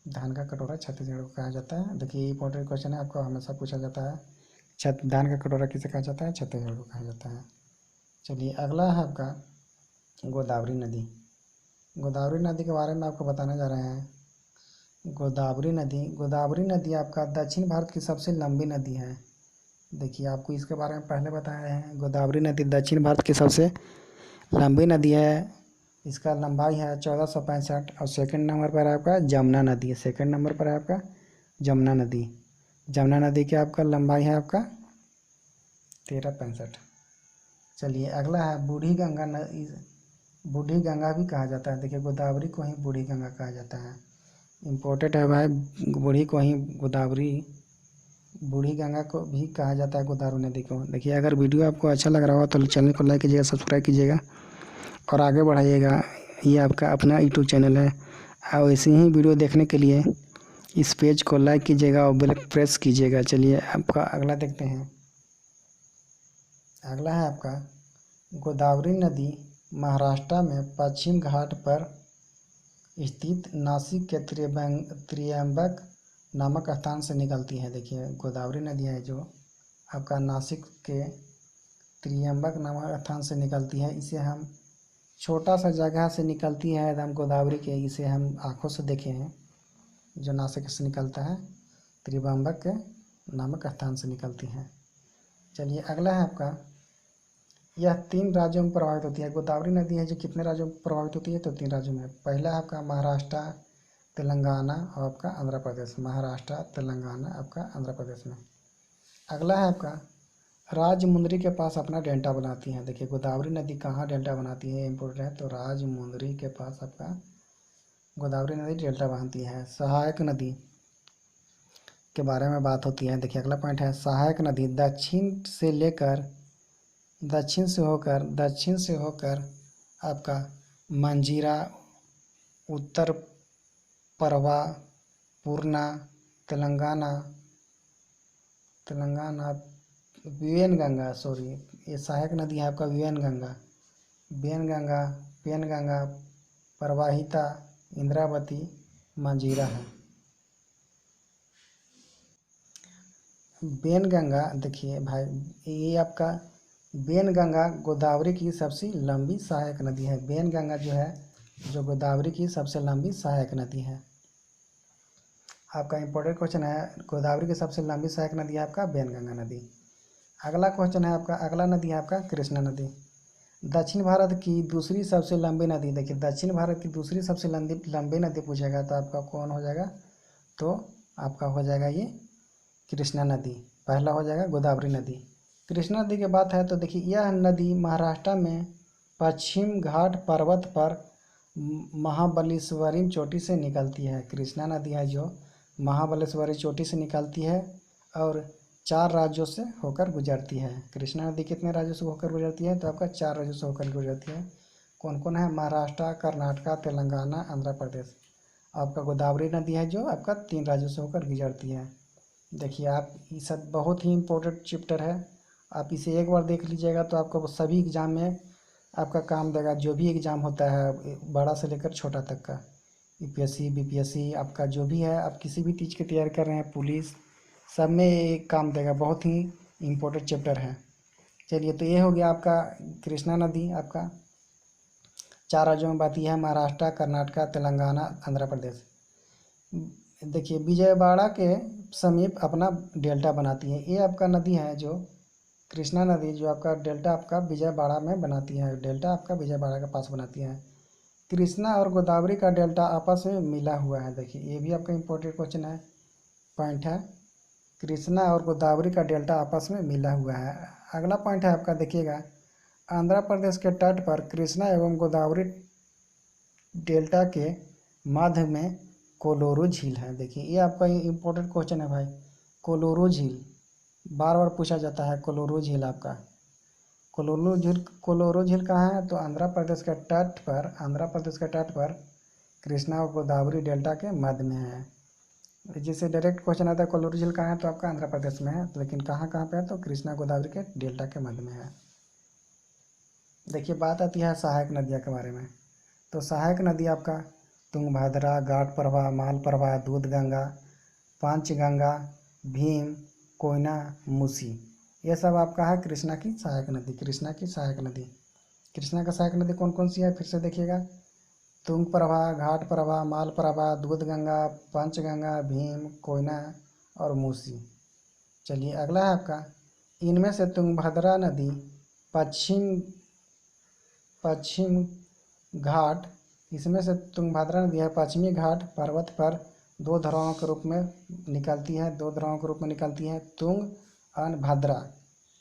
B: धान का कटोरा छत्तीसगढ़ को कहा जाता है। देखिए ये इंपॉर्टेंट क्वेश्चन है, आपको हमेशा पूछा जाता है, धान का कटोरा किसे कहा जाता है, छत्तीसगढ़ को कहा जाता है। चलिए अगला है आपका गोदावरी नदी। गोदावरी नदी के बारे में आपको बताने जा रहे हैं। गोदावरी नदी आपका दक्षिण भारत की सबसे लंबी नदी है। देखिए आपको इसके बारे में पहले बताए हैं, गोदावरी नदी दक्षिण भारत की सबसे लंबी नदी है। इसका लंबाई है 1465 और सेकंड नंबर पर है आपका जमुना नदी। सेकंड नंबर पर है आपका जमुना नदी। जमुना नदी की आपका लंबाई है आपका 1365। चलिए अगला है बूढ़ी गंगा नदी। बूढ़ी गंगा भी कहा जाता है। देखिए गोदावरी को ही बूढ़ी गंगा कहा जाता है, इम्पोर्टेंट है भाई, बूढ़ी को ही गोदावरी, बूढ़ी गंगा को भी कहा जाता है गोदावरी नदी को। देखिए अगर वीडियो आपको अच्छा लग रहा हो तो चैनल को लाइक कीजिएगा, सब्सक्राइब कीजिएगा और आगे बढ़ाइएगा। ये आपका अपना यूट्यूब चैनल है और ऐसे ही वीडियो देखने के लिए इस पेज को लाइक कीजिएगा और बेल प्रेस कीजिएगा। चलिए आपका अगला देखते हैं। अगला है आपका गोदावरी नदी महाराष्ट्र में पश्चिम घाट पर स्थित नासिक के त्रियंबक नामक स्थान से निकलती है। देखिए गोदावरी नदी है जो आपका नासिक के त्रियंबक नामक स्थान से निकलती है। इसे हम छोटा सा जगह से निकलती है एकदम गोदावरी के, इसे हम आँखों से देखे हैं जो नासिक से निकलता है, त्रियंबक के नामक स्थान से निकलती है। चलिए अगला है आपका, यह 3 राज्यों में प्रभावित होती है। गोदावरी नदी है जो कितने राज्यों में प्रभावित होती है, तो 3 राज्यों में। पहला आपका महाराष्ट्र, तेलंगाना और आपका आंध्र प्रदेश। महाराष्ट्र, तेलंगाना, आपका आंध्र प्रदेश में। अगला है आपका राजमुंदरी के पास अपना डेल्टा बनाती है। देखिए गोदावरी नदी कहाँ डेल्टा बनाती है, इम्पोर्टेंट है। तो राजमुंदरी के पास आपका गोदावरी नदी डेल्टा बनाती है। सहायक नदी के बारे में बात होती है। देखिए अगला पॉइंट है, सहायक नदी दक्षिण से होकर आपका मंजीरा, उत्तर परवा, पूर्णा, तेलंगाना ये सहायक नदी है आपका पेनगंगा, प्रवाहिता, इंद्रावती, मंजीरा है। बेनगंगा देखिए भाई, ये आपका बेनगंगा गोदावरी की सबसे लंबी सहायक नदी है। बेनगंगा जो है जो गोदावरी की सबसे लंबी सहायक नदी है। आपका इंपॉर्टेंट क्वेश्चन है, गोदावरी की सबसे लंबी सहायक नदी है आपका बेनगंगा नदी। अगला क्वेश्चन है आपका, अगला नदी है आपका कृष्णा नदी। दक्षिण भारत की दूसरी सबसे लंबी नदी। देखिए दक्षिण भारत की दूसरी सबसे लंबी नदी पूछेगा तो आपका कौन हो जाएगा, तो आपका हो जाएगा ये कृष्णा नदी। पहला हो जाएगा गोदावरी नदी। कृष्णा नदी की बात है तो देखिए यह नदी महाराष्ट्र में पश्चिम घाट पर्वत पर महाबलेश्वरी चोटी से निकलती है। कृष्णा नदी है जो महाबलेश्वरी चोटी से निकलती है और 4 राज्यों से होकर गुजरती है। कृष्णा नदी कितने राज्यों से होकर गुजरती है, तो आपका 4 राज्यों से होकर गुजरती है। कौन कौन है, महाराष्ट्र, कर्नाटक, तेलंगाना, आंध्र प्रदेश। आपका गोदावरी नदी है जो आपका 3 राज्यों से होकर गुजरती है। देखिए आप ये सब बहुत ही इम्पोर्टेंट चैप्टर है, आप इसे एक बार देख लीजिएगा तो आपको सभी एग्ज़ाम में आपका काम देगा। जो भी एग्ज़ाम होता है बड़ा से लेकर छोटा तक का, यूपीएससी, बीपीएससी, आपका जो भी है, आप किसी भी चीज़ की तैयारी कर रहे हैं, पुलिस, सब में ये काम देगा। बहुत ही इम्पोर्टेंट चैप्टर है। चलिए तो ये हो गया आपका कृष्णा नदी। आपका 4 राज्यों में बहती है, महाराष्ट्र, कर्नाटक, तेलंगाना, आंध्र प्रदेश। देखिए विजयवाड़ा के समीप अपना डेल्टा बनाती है। ये आपका नदी है जो कृष्णा नदी, जो आपका डेल्टा आपका विजयवाड़ा में बनाती है। डेल्टा आपका विजयवाड़ा के पास बनाती है। कृष्णा और गोदावरी का डेल्टा आपस में मिला हुआ है। देखिए ये भी आपका इम्पोर्टेंट क्वेश्चन है, पॉइंट है, कृष्णा और गोदावरी का डेल्टा आपस में मिला हुआ है। अगला पॉइंट है आपका, देखिएगा आंध्र प्रदेश के तट पर कृष्णा एवं गोदावरी डेल्टा के मध्य में कोलोरू झील है। देखिए ये आपका इम्पोर्टेंट क्वेश्चन है भाई, कोलोरू झील बार बार पूछा जाता है। कोलोरू झील आपका कोलोरू झील कहाँ है, तो आंध्र प्रदेश के तट पर कृष्णा और गोदावरी डेल्टा के मध्य में है। जिससे डायरेक्ट क्वेश्चन आता है कोलोरू झील कहाँ है, तो आपका आंध्र प्रदेश में है, लेकिन कहाँ कहाँ पे है, तो कृष्णा गोदावरी के डेल्टा के मध्य में है। देखिए बात आती है सहायक नदियों के बारे में। तो सहायक नदी आपका तुंगभद्रा, घाटप्रभा, मालप्रभा, दूधगंगा, पंचगंगा, भीम, कोयना, मूसी, ये सब आपका है कृष्णा की सहायक नदी। कृष्णा की सहायक नदी कौन कौन सी है, फिर से देखिएगा, तुंगप्रभा, घाटप्रभा, मालप्रभा, दूधगंगा, पंचगंगा, भीम, कोयना और मूसी। चलिए अगला है आपका, इनमें से तुंगभद्रा नदी पश्चिम घाट, इसमें से तुंगभद्रा नदी है पश्चिमी घाट पर्वत पर 2 धाराओं के रूप में निकलती है। तुंग और भद्रा,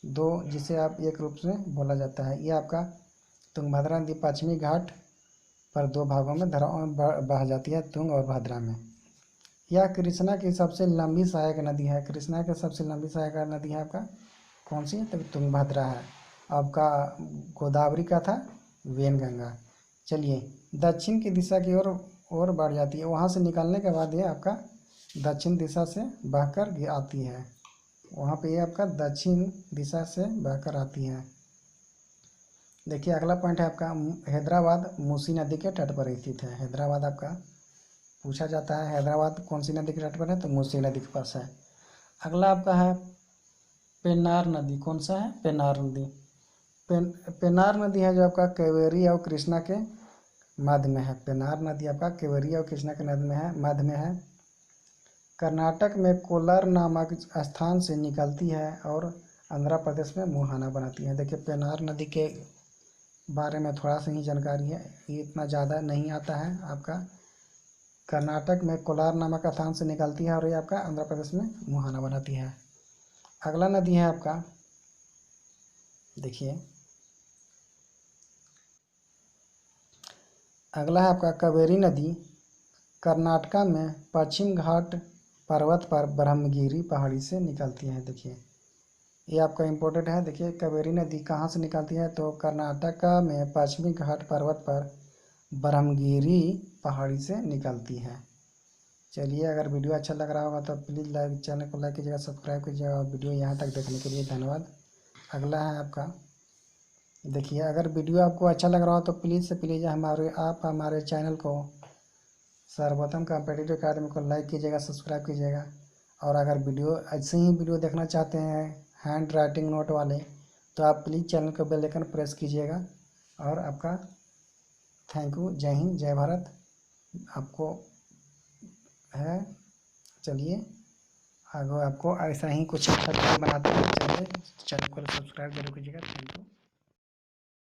B: 2 जिसे आप एक रूप से बोला जाता है। ये आपका तुंगभद्रा नदी पश्चिमी घाट पर 2 भागों में धाराओं में बह जाती है, तुंग और भद्रा में। यह कृष्णा की सबसे लंबी सहायक नदी है। कृष्णा की सबसे लंबी सहायक नदी है आपका कौन सी है, तो तुंगभद्रा है। आपका गोदावरी का था वेनगंगा। चलिए दक्षिण की दिशा की ओर बढ़ जाती है, वहाँ से निकलने के बाद ये आपका दक्षिण दिशा से बहकर आती है। वहाँ पे ये आपका दक्षिण दिशा से बहकर आती है। देखिए अगला पॉइंट है आपका, हैदराबाद मूसी नदी के तट पर स्थित है। हैदराबाद आपका पूछा जाता है, हैदराबाद कौन सी नदी के तट पर है, तो मूसी नदी के पास है। अगला आपका है पेन्नार नदी। कौन सा है, पेन्नार नदी। पेन्नार नदी है जो आपका कावेरी और कृष्णा के मध्य में है। पेन्नार नदी आपका कावेरी और कृष्णा के मध्य में है। कर्नाटक में कोलार नामक स्थान से निकलती है और आंध्र प्रदेश में मुहाना बनाती है। देखिए पेन्नार नदी के बारे में थोड़ा सा ही जानकारी है, ये इतना ज़्यादा नहीं आता है। आपका कर्नाटक में कोलार नामक स्थान से निकलती है और ये आपका आंध्र प्रदेश में मुहाना बनाती है। अगला नदी है आपका देखिए अगला है आपका कावेरी नदी कर्नाटका में पश्चिम घाट पर्वत पर ब्रह्मगिरी पहाड़ी से निकलती है। देखिए ये आपका इम्पोर्टेंट है। देखिए कावेरी नदी कहाँ से निकलती है, तो कर्नाटका में पश्चिमी घाट पर्वत पर ब्रह्मगिरी पहाड़ी से निकलती है। चलिए अगर वीडियो अच्छा लग रहा होगा तो प्लीज़ लाइक चैनल को लाइक कीजिएगा, सब्सक्राइब कीजिएगा और वीडियो यहाँ तक देखने के लिए धन्यवाद। अगला है आपका, देखिए अगर वीडियो आपको अच्छा लग रहा हो तो प्लीज़ से प्लीज़ आप हमारे चैनल को सर्वोत्तम कॉम्पिटिटिव अकेडमी को लाइक कीजिएगा, सब्सक्राइब कीजिएगा। और अगर वीडियो ऐसे ही वीडियो देखना चाहते हैं हैंड राइटिंग नोट वाले तो आप प्लीज़ चैनल को बेल आइकन प्रेस कीजिएगा। और आपका थैंक यू। जय हिंद, जय भारत आपको है। चलिए आगे आपको ऐसा ही कुछ अच्छा बनाते हैं। चलिए चैनल को सब्सक्राइब जरूर कीजिएगा। Thank you.